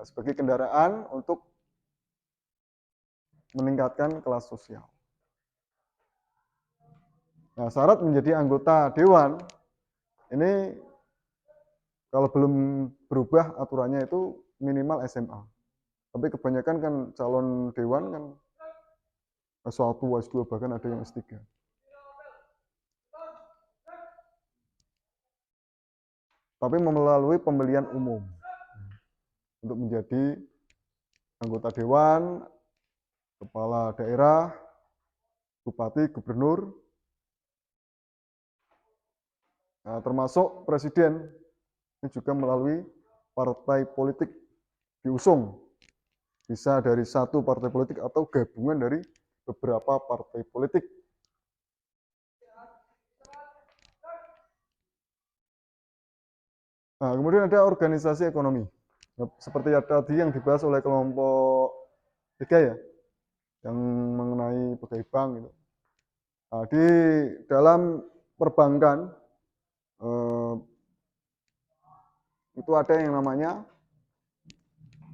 sebagai kendaraan untuk meningkatkan kelas sosial. Nah, syarat menjadi anggota dewan ini kalau belum berubah aturannya itu minimal SMA. Tapi kebanyakan kan calon dewan kan S1, S2, bahkan ada yang S3. Tapi melalui pemilihan umum untuk menjadi anggota dewan, kepala daerah, bupati, gubernur, termasuk presiden, ini juga melalui partai politik diusung Bisa dari satu partai politik atau gabungan dari beberapa partai politik. Nah, kemudian ada organisasi ekonomi. Nah, seperti tadi yang dibahas oleh kelompok 3 ya, yang mengenai pegawai bank gitu. Nah, di dalam perbankan itu ada yang namanya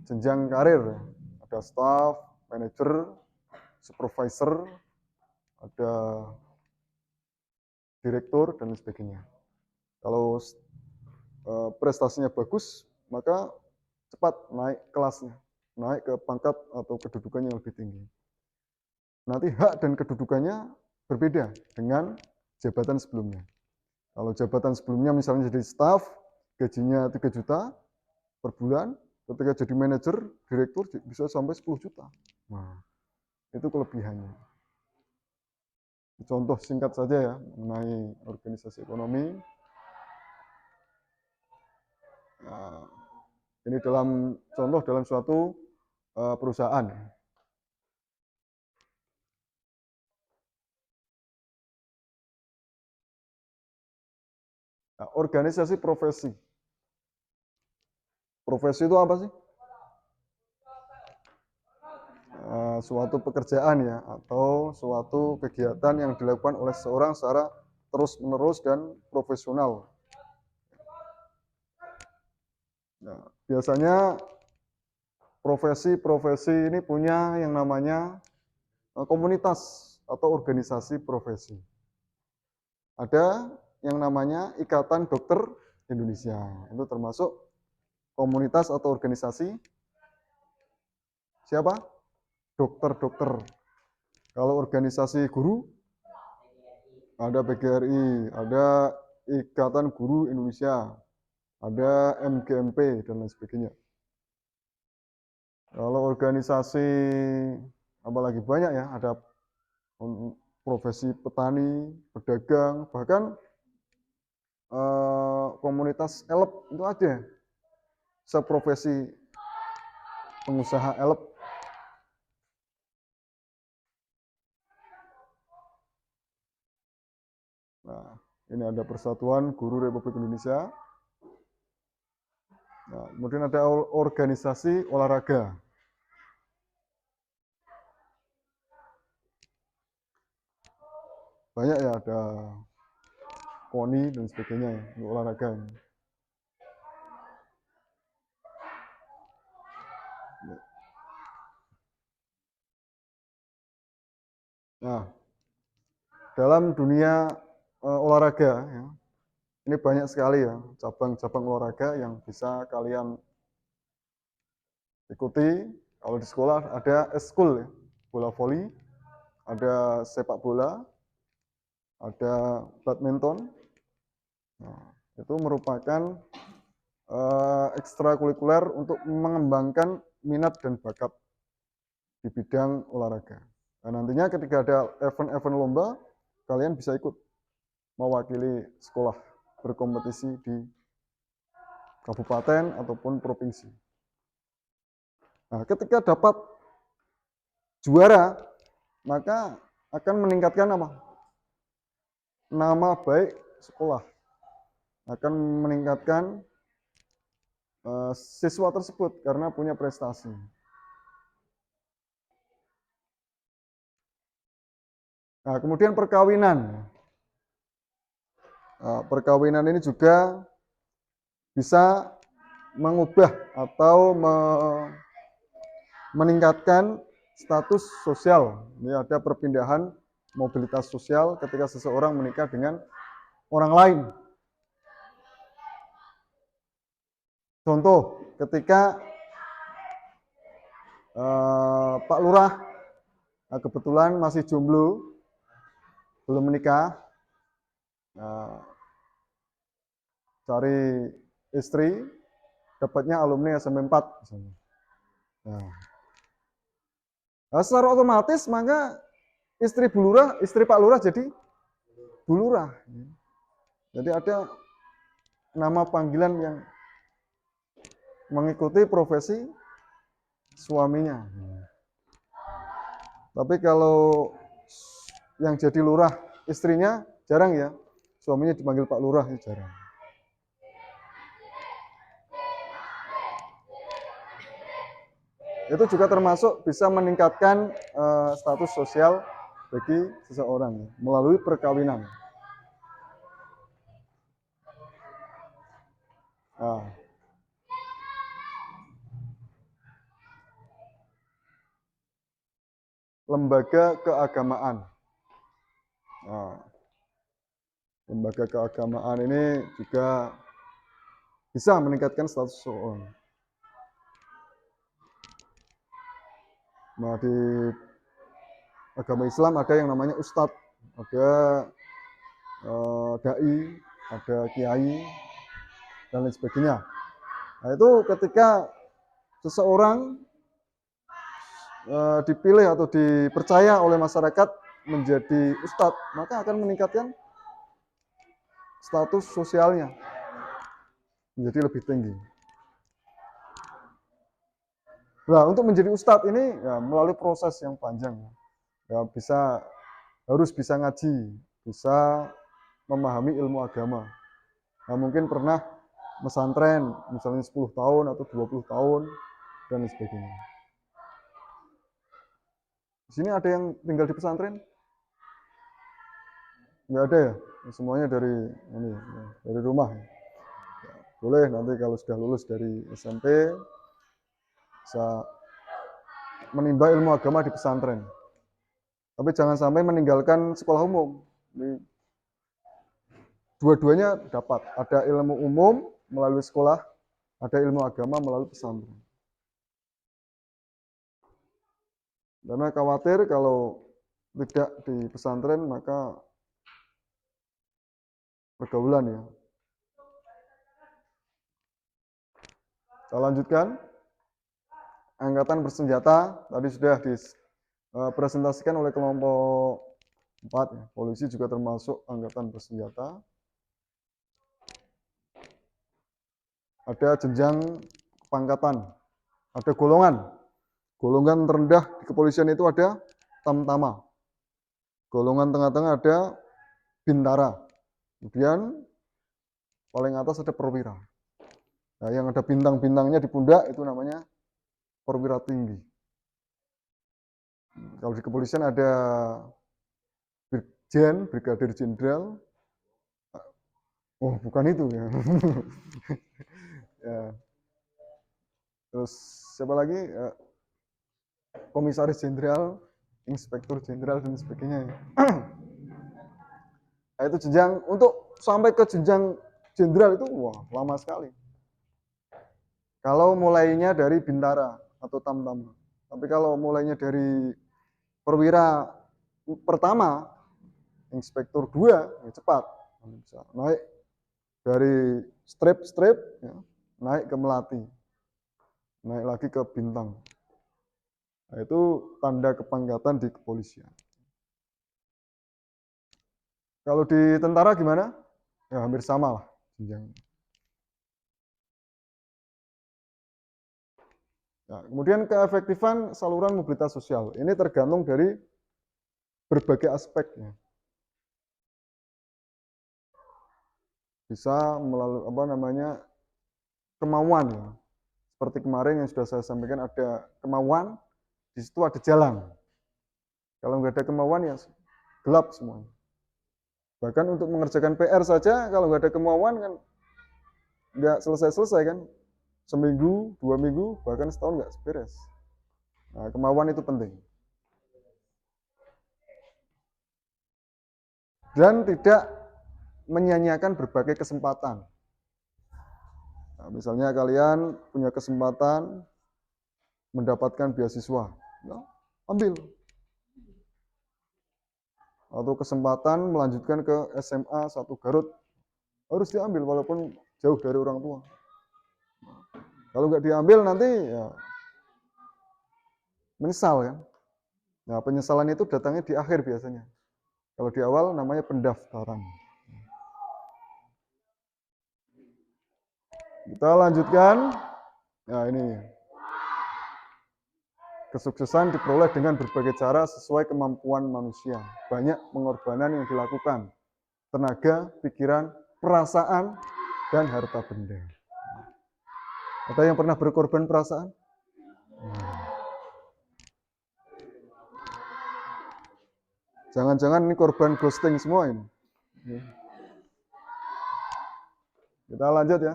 jenjang karir. Ada staff, manager, supervisor, ada direktur, dan sebagainya. Kalau prestasinya bagus, maka cepat naik kelasnya, naik ke pangkat atau kedudukannya yang lebih tinggi. Nanti hak dan kedudukannya berbeda dengan jabatan sebelumnya. Kalau jabatan sebelumnya misalnya jadi staff, gajinya 3 juta per bulan, ketika jadi manajer, direktur bisa sampai 10 juta. Nah, itu kelebihannya. Contoh singkat saja ya mengenai organisasi ekonomi. Nah, ini contoh dalam suatu perusahaan. Nah, organisasi profesi. Profesi itu apa sih? Suatu pekerjaan ya, atau suatu kegiatan yang dilakukan oleh seorang secara terus-menerus dan profesional. Nah, biasanya profesi-profesi ini punya yang namanya komunitas atau organisasi profesi. Ada yang namanya Ikatan Dokter Indonesia. Itu termasuk komunitas atau organisasi siapa? Dokter-dokter. Kalau organisasi guru, ada PGRI, ada Ikatan Guru Indonesia, ada MGMP, dan lain sebagainya. Kalau organisasi, apalagi banyak ya, ada profesi petani, pedagang, bahkan komunitas elep itu ada. Seprofesi pengusaha elep. Nah, ini ada Persatuan Guru Republik Indonesia. Nah, kemudian ada organisasi olahraga. Banyak ya, ada KONI dan sebagainya ya, untuk olahraga. Nah, dalam dunia olahraga ya, ini banyak sekali ya cabang-cabang olahraga yang bisa kalian ikuti. Kalau di sekolah ada eskul ya, bola voli, ada sepak bola, ada badminton. Nah, itu merupakan ekstrakurikuler untuk mengembangkan minat dan bakat di bidang olahraga. Nah, nantinya ketika ada event-event lomba, kalian bisa ikut mewakili sekolah berkompetisi di kabupaten ataupun provinsi. Nah, ketika dapat juara, maka akan meningkatkan apa? Nama baik sekolah. Akan meningkatkan siswa tersebut karena punya prestasi. Nah, kemudian perkawinan. Nah, perkawinan ini juga bisa mengubah atau meningkatkan status sosial. Ini ada perpindahan mobilitas sosial ketika seseorang menikah dengan orang lain. Contoh, ketika Pak Lurah kebetulan masih jomblo, belum menikah, cari istri, dapatnya alumni SMP 4 misalnya. Nah, secara otomatis maka istri Pak Lurah jadi Bu Lurah. Jadi ada nama panggilan yang mengikuti profesi suaminya. Tapi kalau yang jadi lurah istrinya jarang ya, suaminya dipanggil Pak Lurah ya jarang. Itu juga termasuk bisa meningkatkan status sosial bagi seseorang melalui perkawinan. Nah, lembaga keagamaan. Nah, lembaga keagamaan ini juga bisa meningkatkan status seseorang. Nah, di agama Islam ada yang namanya ustadz, ada dai, ada kiai, dan lain sebagainya. Nah, itu ketika seseorang dipilih atau dipercaya oleh masyarakat menjadi ustadz, maka akan meningkatkan status sosialnya menjadi lebih tinggi. Nah, untuk menjadi ustadz ini ya, melalui proses yang panjang. Ya, harus bisa ngaji, bisa memahami ilmu agama. Nah, mungkin pernah pesantren, misalnya 10 tahun atau 20 tahun, dan lain sebagainya. Di sini ada yang tinggal di pesantren? Nggak ada ya? Semuanya dari rumah. Boleh nanti kalau sudah lulus dari SMP, bisa menimba ilmu agama di pesantren. Tapi jangan sampai meninggalkan sekolah umum. Dua-duanya dapat. Ada ilmu umum melalui sekolah, ada ilmu agama melalui pesantren. Karena khawatir kalau tidak di pesantren maka pergaulan ya. Kita lanjutkan. Angkatan bersenjata tadi sudah dipresentasikan oleh kelompok 4 ya. Polisi juga termasuk angkatan bersenjata. Ada jenjang kepangkatan, ada golongan. Golongan terendah di kepolisian itu ada tamtama. Golongan tengah-tengah ada bintara. Kemudian paling atas ada perwira. Nah, yang ada bintang-bintangnya di pundak itu namanya perwira tinggi. Kalau di kepolisian ada Brigjen, Brigadir Jenderal. Oh, bukan itu ya. Ya. Terus siapa lagi? Komisaris Jenderal, Inspektur Jenderal dan sebagainya. Nah, itu jenjang untuk sampai ke jenjang jenderal itu wah, lama sekali. Kalau mulainya dari bintara atau tamtama. Tapi kalau mulainya dari perwira pertama, inspektur 2, ya cepat. Bisa naik dari strip ya, naik ke melati. Naik lagi ke bintang. Nah, itu tanda kepangkatan di kepolisian. Kalau di tentara gimana? Ya hampir sama lah jenjangnya. Nah, kemudian keefektifan saluran mobilitas sosial. Ini tergantung dari berbagai aspeknya. Bisa melalui kemauan ya. Seperti kemarin yang sudah saya sampaikan ada kemauan, di situ ada jalan. Kalau nggak ada kemauan ya gelap semua. Bahkan untuk mengerjakan PR saja kalau nggak ada kemauan kan nggak selesai-selesai kan. Seminggu, 2 minggu, bahkan setahun nggak beres. Nah, kemauan itu penting. Dan tidak menyanyiakan berbagai kesempatan. Nah, misalnya kalian punya kesempatan mendapatkan beasiswa, ya, ambil. Atau kesempatan melanjutkan ke SMA 1 Garut, harus diambil walaupun jauh dari orang tua. Kalau nggak diambil nanti ya menyesal kan. Nah, penyesalan itu datangnya di akhir biasanya. Kalau di awal namanya pendaftaran. Kita lanjutkan. Nah, ini. Kesuksesan diperoleh dengan berbagai cara sesuai kemampuan manusia. Banyak pengorbanan yang dilakukan. Tenaga, pikiran, perasaan, dan harta benda. Ada yang pernah berkorban perasaan? Jangan-jangan ini korban ghosting semua ini. Kita lanjut ya.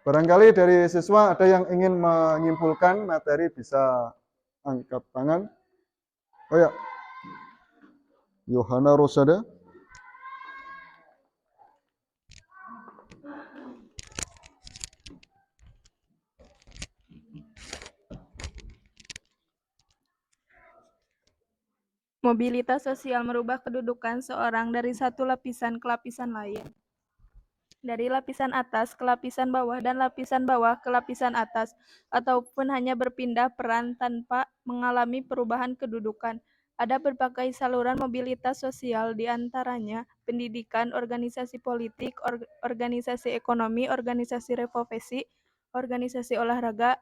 Barangkali dari siswa ada yang ingin menyimpulkan materi, bisa angkat tangan. Oh ya, Yohana Rosada. Mobilitas sosial merubah kedudukan seorang dari satu lapisan ke lapisan lain. Dari lapisan atas ke lapisan bawah dan lapisan bawah ke lapisan atas, ataupun hanya berpindah peran tanpa mengalami perubahan kedudukan. Ada berbagai saluran mobilitas sosial, di antaranya pendidikan, organisasi politik, organisasi ekonomi, organisasi profesi, organisasi olahraga,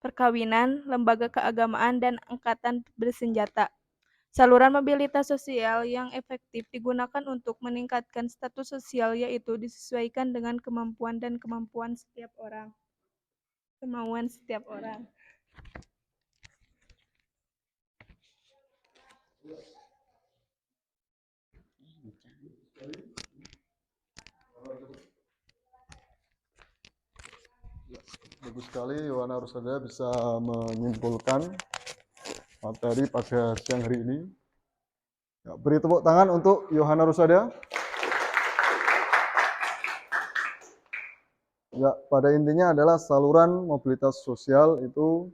perkawinan, lembaga keagamaan, dan angkatan bersenjata. Saluran mobilitas sosial yang efektif digunakan untuk meningkatkan status sosial, yaitu disesuaikan dengan kemampuan dan kemauan setiap orang. Bagus sekali, Yohana Rosada bisa menyimpulkan materi pada siang hari ini. Ya, beri tepuk tangan untuk Yohana Rosada. Ya, pada intinya adalah saluran mobilitas sosial itu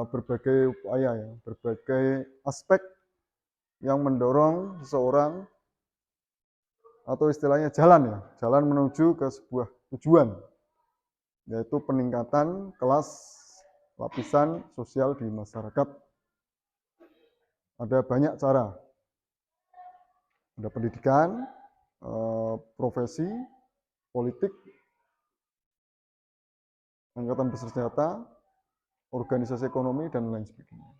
berbagai upaya ya, berbagai aspek yang mendorong seseorang, atau istilahnya jalan ya, jalan menuju ke sebuah tujuan, yaitu peningkatan kelas lapisan sosial di masyarakat. Ada banyak cara. Ada pendidikan, profesi, politik, angkatan bersenjata, organisasi ekonomi, dan lain sebagainya.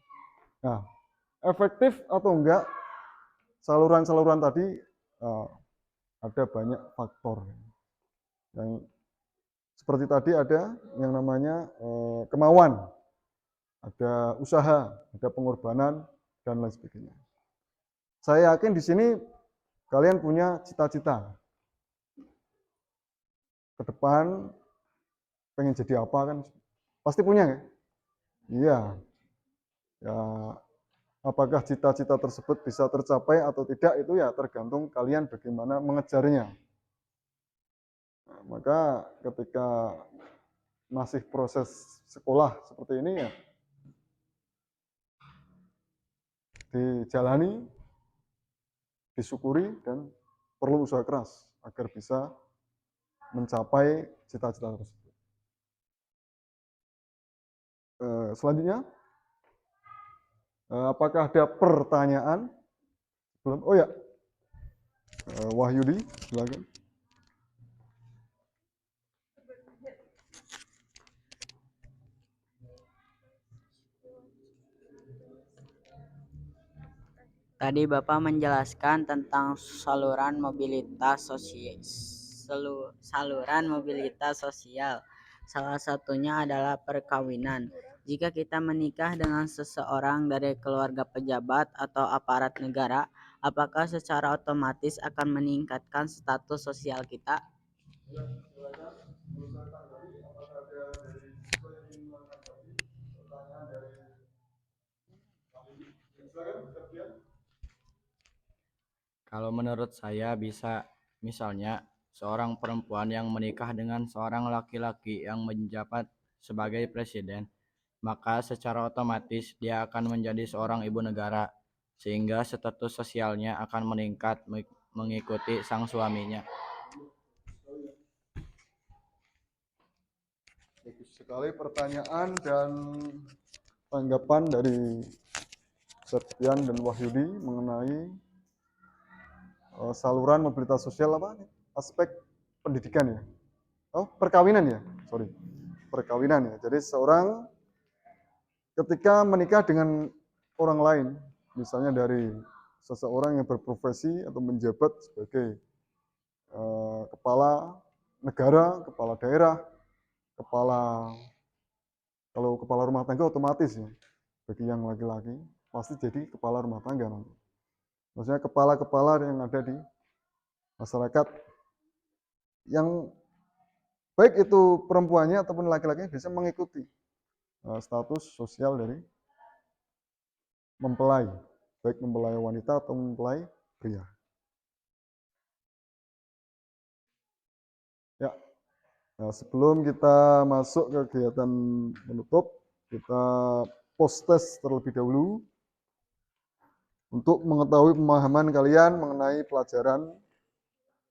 Nah, efektif atau enggak saluran-saluran tadi, ada banyak faktor. Yang seperti tadi ada yang namanya kemauan, ada usaha, ada pengorbanan, dan lain sebagainya. Saya yakin di sini kalian punya cita-cita ke depan, pengen jadi apa kan? Pasti punya ya? Iya. Ya, apakah cita-cita tersebut bisa tercapai atau tidak, itu ya tergantung kalian bagaimana mengejarnya. Nah, maka ketika masih proses sekolah seperti ini ya, dijalani, disyukuri, dan perlu usaha keras agar bisa mencapai cita-cita tersebut. Selanjutnya, apakah ada pertanyaan? Belum? Oh ya, Wahyudi, silakan. Tadi Bapak menjelaskan tentang saluran mobilitas sosial. Salah satunya adalah perkawinan. Jika kita menikah dengan seseorang dari keluarga pejabat atau aparat negara, apakah secara otomatis akan meningkatkan status sosial kita? Kalau menurut saya bisa, misalnya seorang perempuan yang menikah dengan seorang laki-laki yang menjabat sebagai presiden, maka secara otomatis dia akan menjadi seorang ibu negara, sehingga status sosialnya akan meningkat mengikuti sang suaminya. Bagus sekali pertanyaan dan tanggapan dari Septian dan Wahyudi mengenai saluran mobilitas sosial, apa aspek pendidikan ya, perkawinan ya, sorry. perkawinan ya. Jadi seorang ketika menikah dengan orang lain, misalnya dari seseorang yang berprofesi atau menjabat sebagai kepala negara, kepala daerah, kalau kepala rumah tangga otomatis ya, bagi yang laki-laki pasti jadi kepala rumah tangga nanti. Maksudnya kepala-kepala yang ada di masyarakat yang baik itu perempuannya ataupun laki-lakinya bisa mengikuti status sosial dari mempelai, baik mempelai wanita atau mempelai pria. Ya, nah, sebelum kita masuk ke kegiatan menutup, kita post test terlebih dahulu untuk mengetahui pemahaman kalian mengenai pelajaran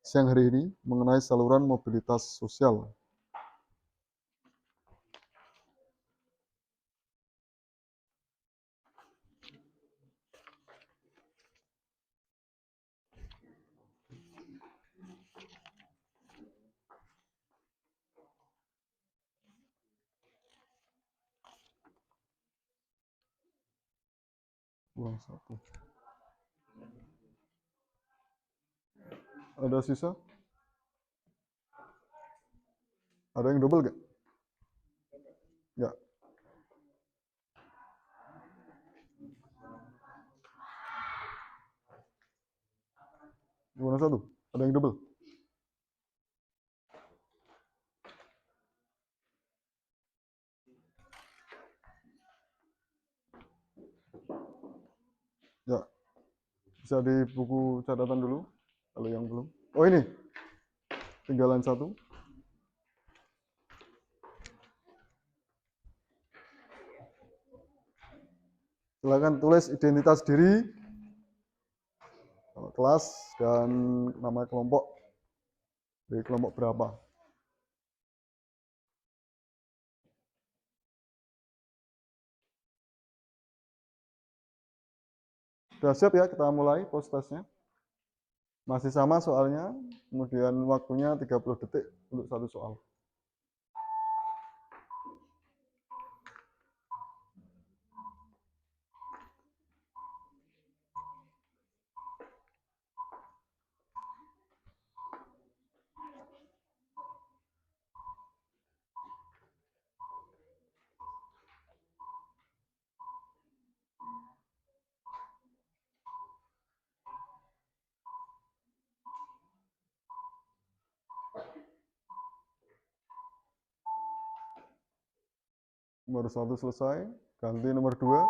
siang hari ini mengenai saluran mobilitas sosial. Ulang satu. Ada sisa? Ada yang double gak? Enggak. Gimana satu? Ada yang double? Ya, bisa di buku catatan dulu kalau yang belum. Oh ini, tinggalan satu. Silakan tulis identitas diri, kelas, dan nama kelompok. Dari kelompok berapa? Sudah siap ya, kita mulai post testnya. Masih sama soalnya, kemudian waktunya 30 detik untuk satu soal. Nomor 1 selesai, ganti nomor 2.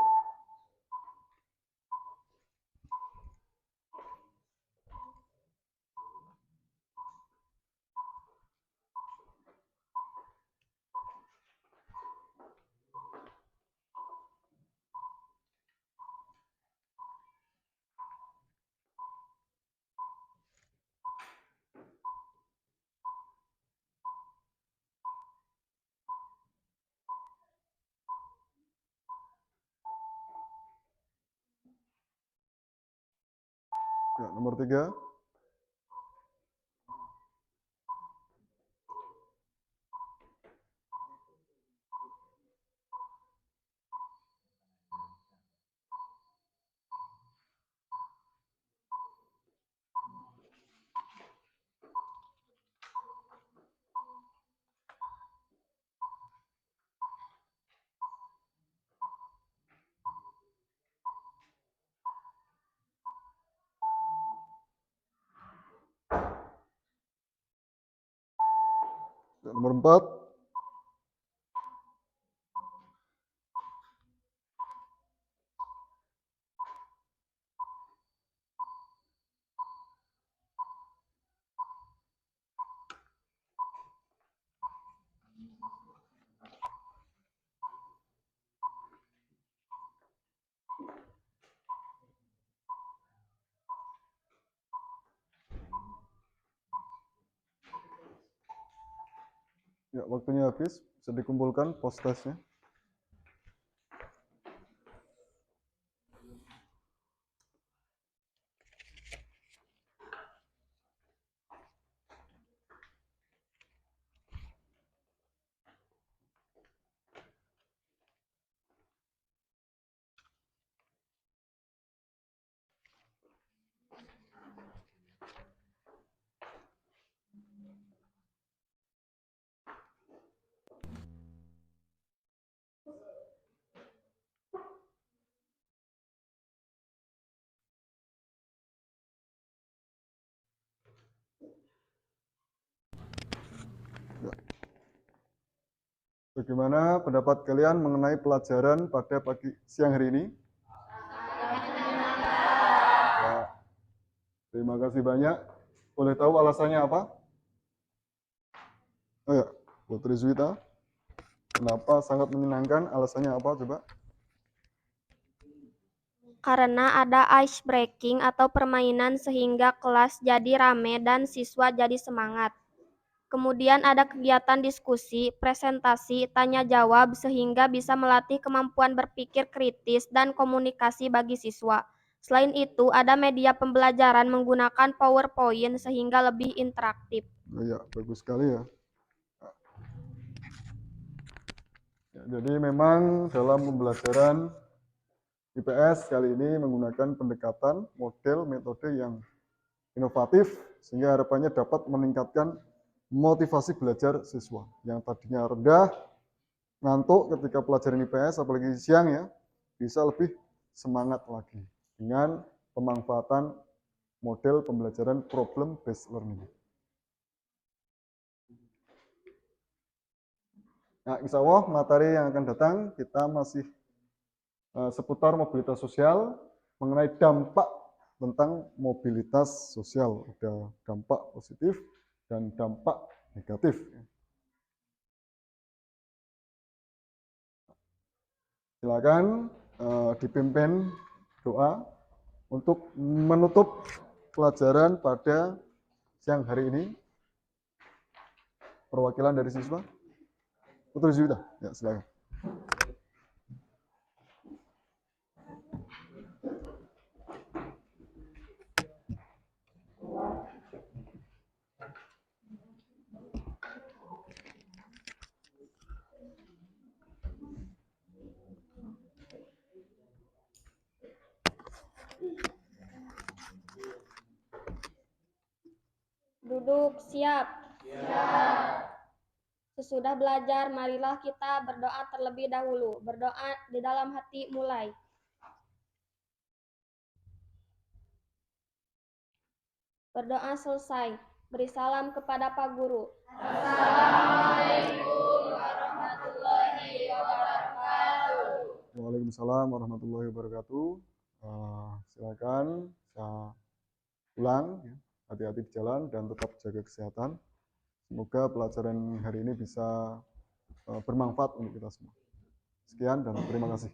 Ya, nomor 3. Ya, nomor 4. Ya, waktunya habis, bisa dikumpulkan post testnya. Bagaimana pendapat kalian mengenai pelajaran pada siang hari ini? Ya, terima kasih banyak. Boleh tahu alasannya apa? Oh ya, Putri Zuita. Kenapa sangat menyenangkan? Alasannya apa coba? Karena ada ice breaking atau permainan sehingga kelas jadi rame dan siswa jadi semangat. Kemudian ada kegiatan diskusi, presentasi, tanya jawab sehingga bisa melatih kemampuan berpikir kritis dan komunikasi bagi siswa. Selain itu, ada media pembelajaran menggunakan PowerPoint sehingga lebih interaktif. Oh ya, bagus sekali ya. Jadi memang dalam pembelajaran IPS kali ini menggunakan pendekatan model metode yang inovatif sehingga harapannya dapat meningkatkan motivasi belajar siswa yang tadinya rendah, ngantuk ketika pelajaran IPS apalagi siang ya, bisa lebih semangat lagi dengan pemanfaatan model pembelajaran problem based learning. Nah, insya Allah materi yang akan datang kita masih seputar mobilitas sosial mengenai dampak tentang mobilitas sosial. Ada dampak positif dan dampak negatif. Silakan dipimpin doa untuk menutup pelajaran pada siang hari ini. Perwakilan dari siswa. Putri Zuida, ya silakan. Duduk siap. Sesudah belajar, marilah kita berdoa terlebih dahulu. Berdoa di dalam hati mulai. Berdoa selesai. Beri salam kepada Pak Guru. Assalamualaikum warahmatullahi wabarakatuh. Waalaikumsalam warahmatullahi wabarakatuh. Silakan saya ulang, hati-hati di jalan dan tetap jaga kesehatan. Semoga pelajaran hari ini bisa bermanfaat untuk kita semua. Sekian dan terima kasih.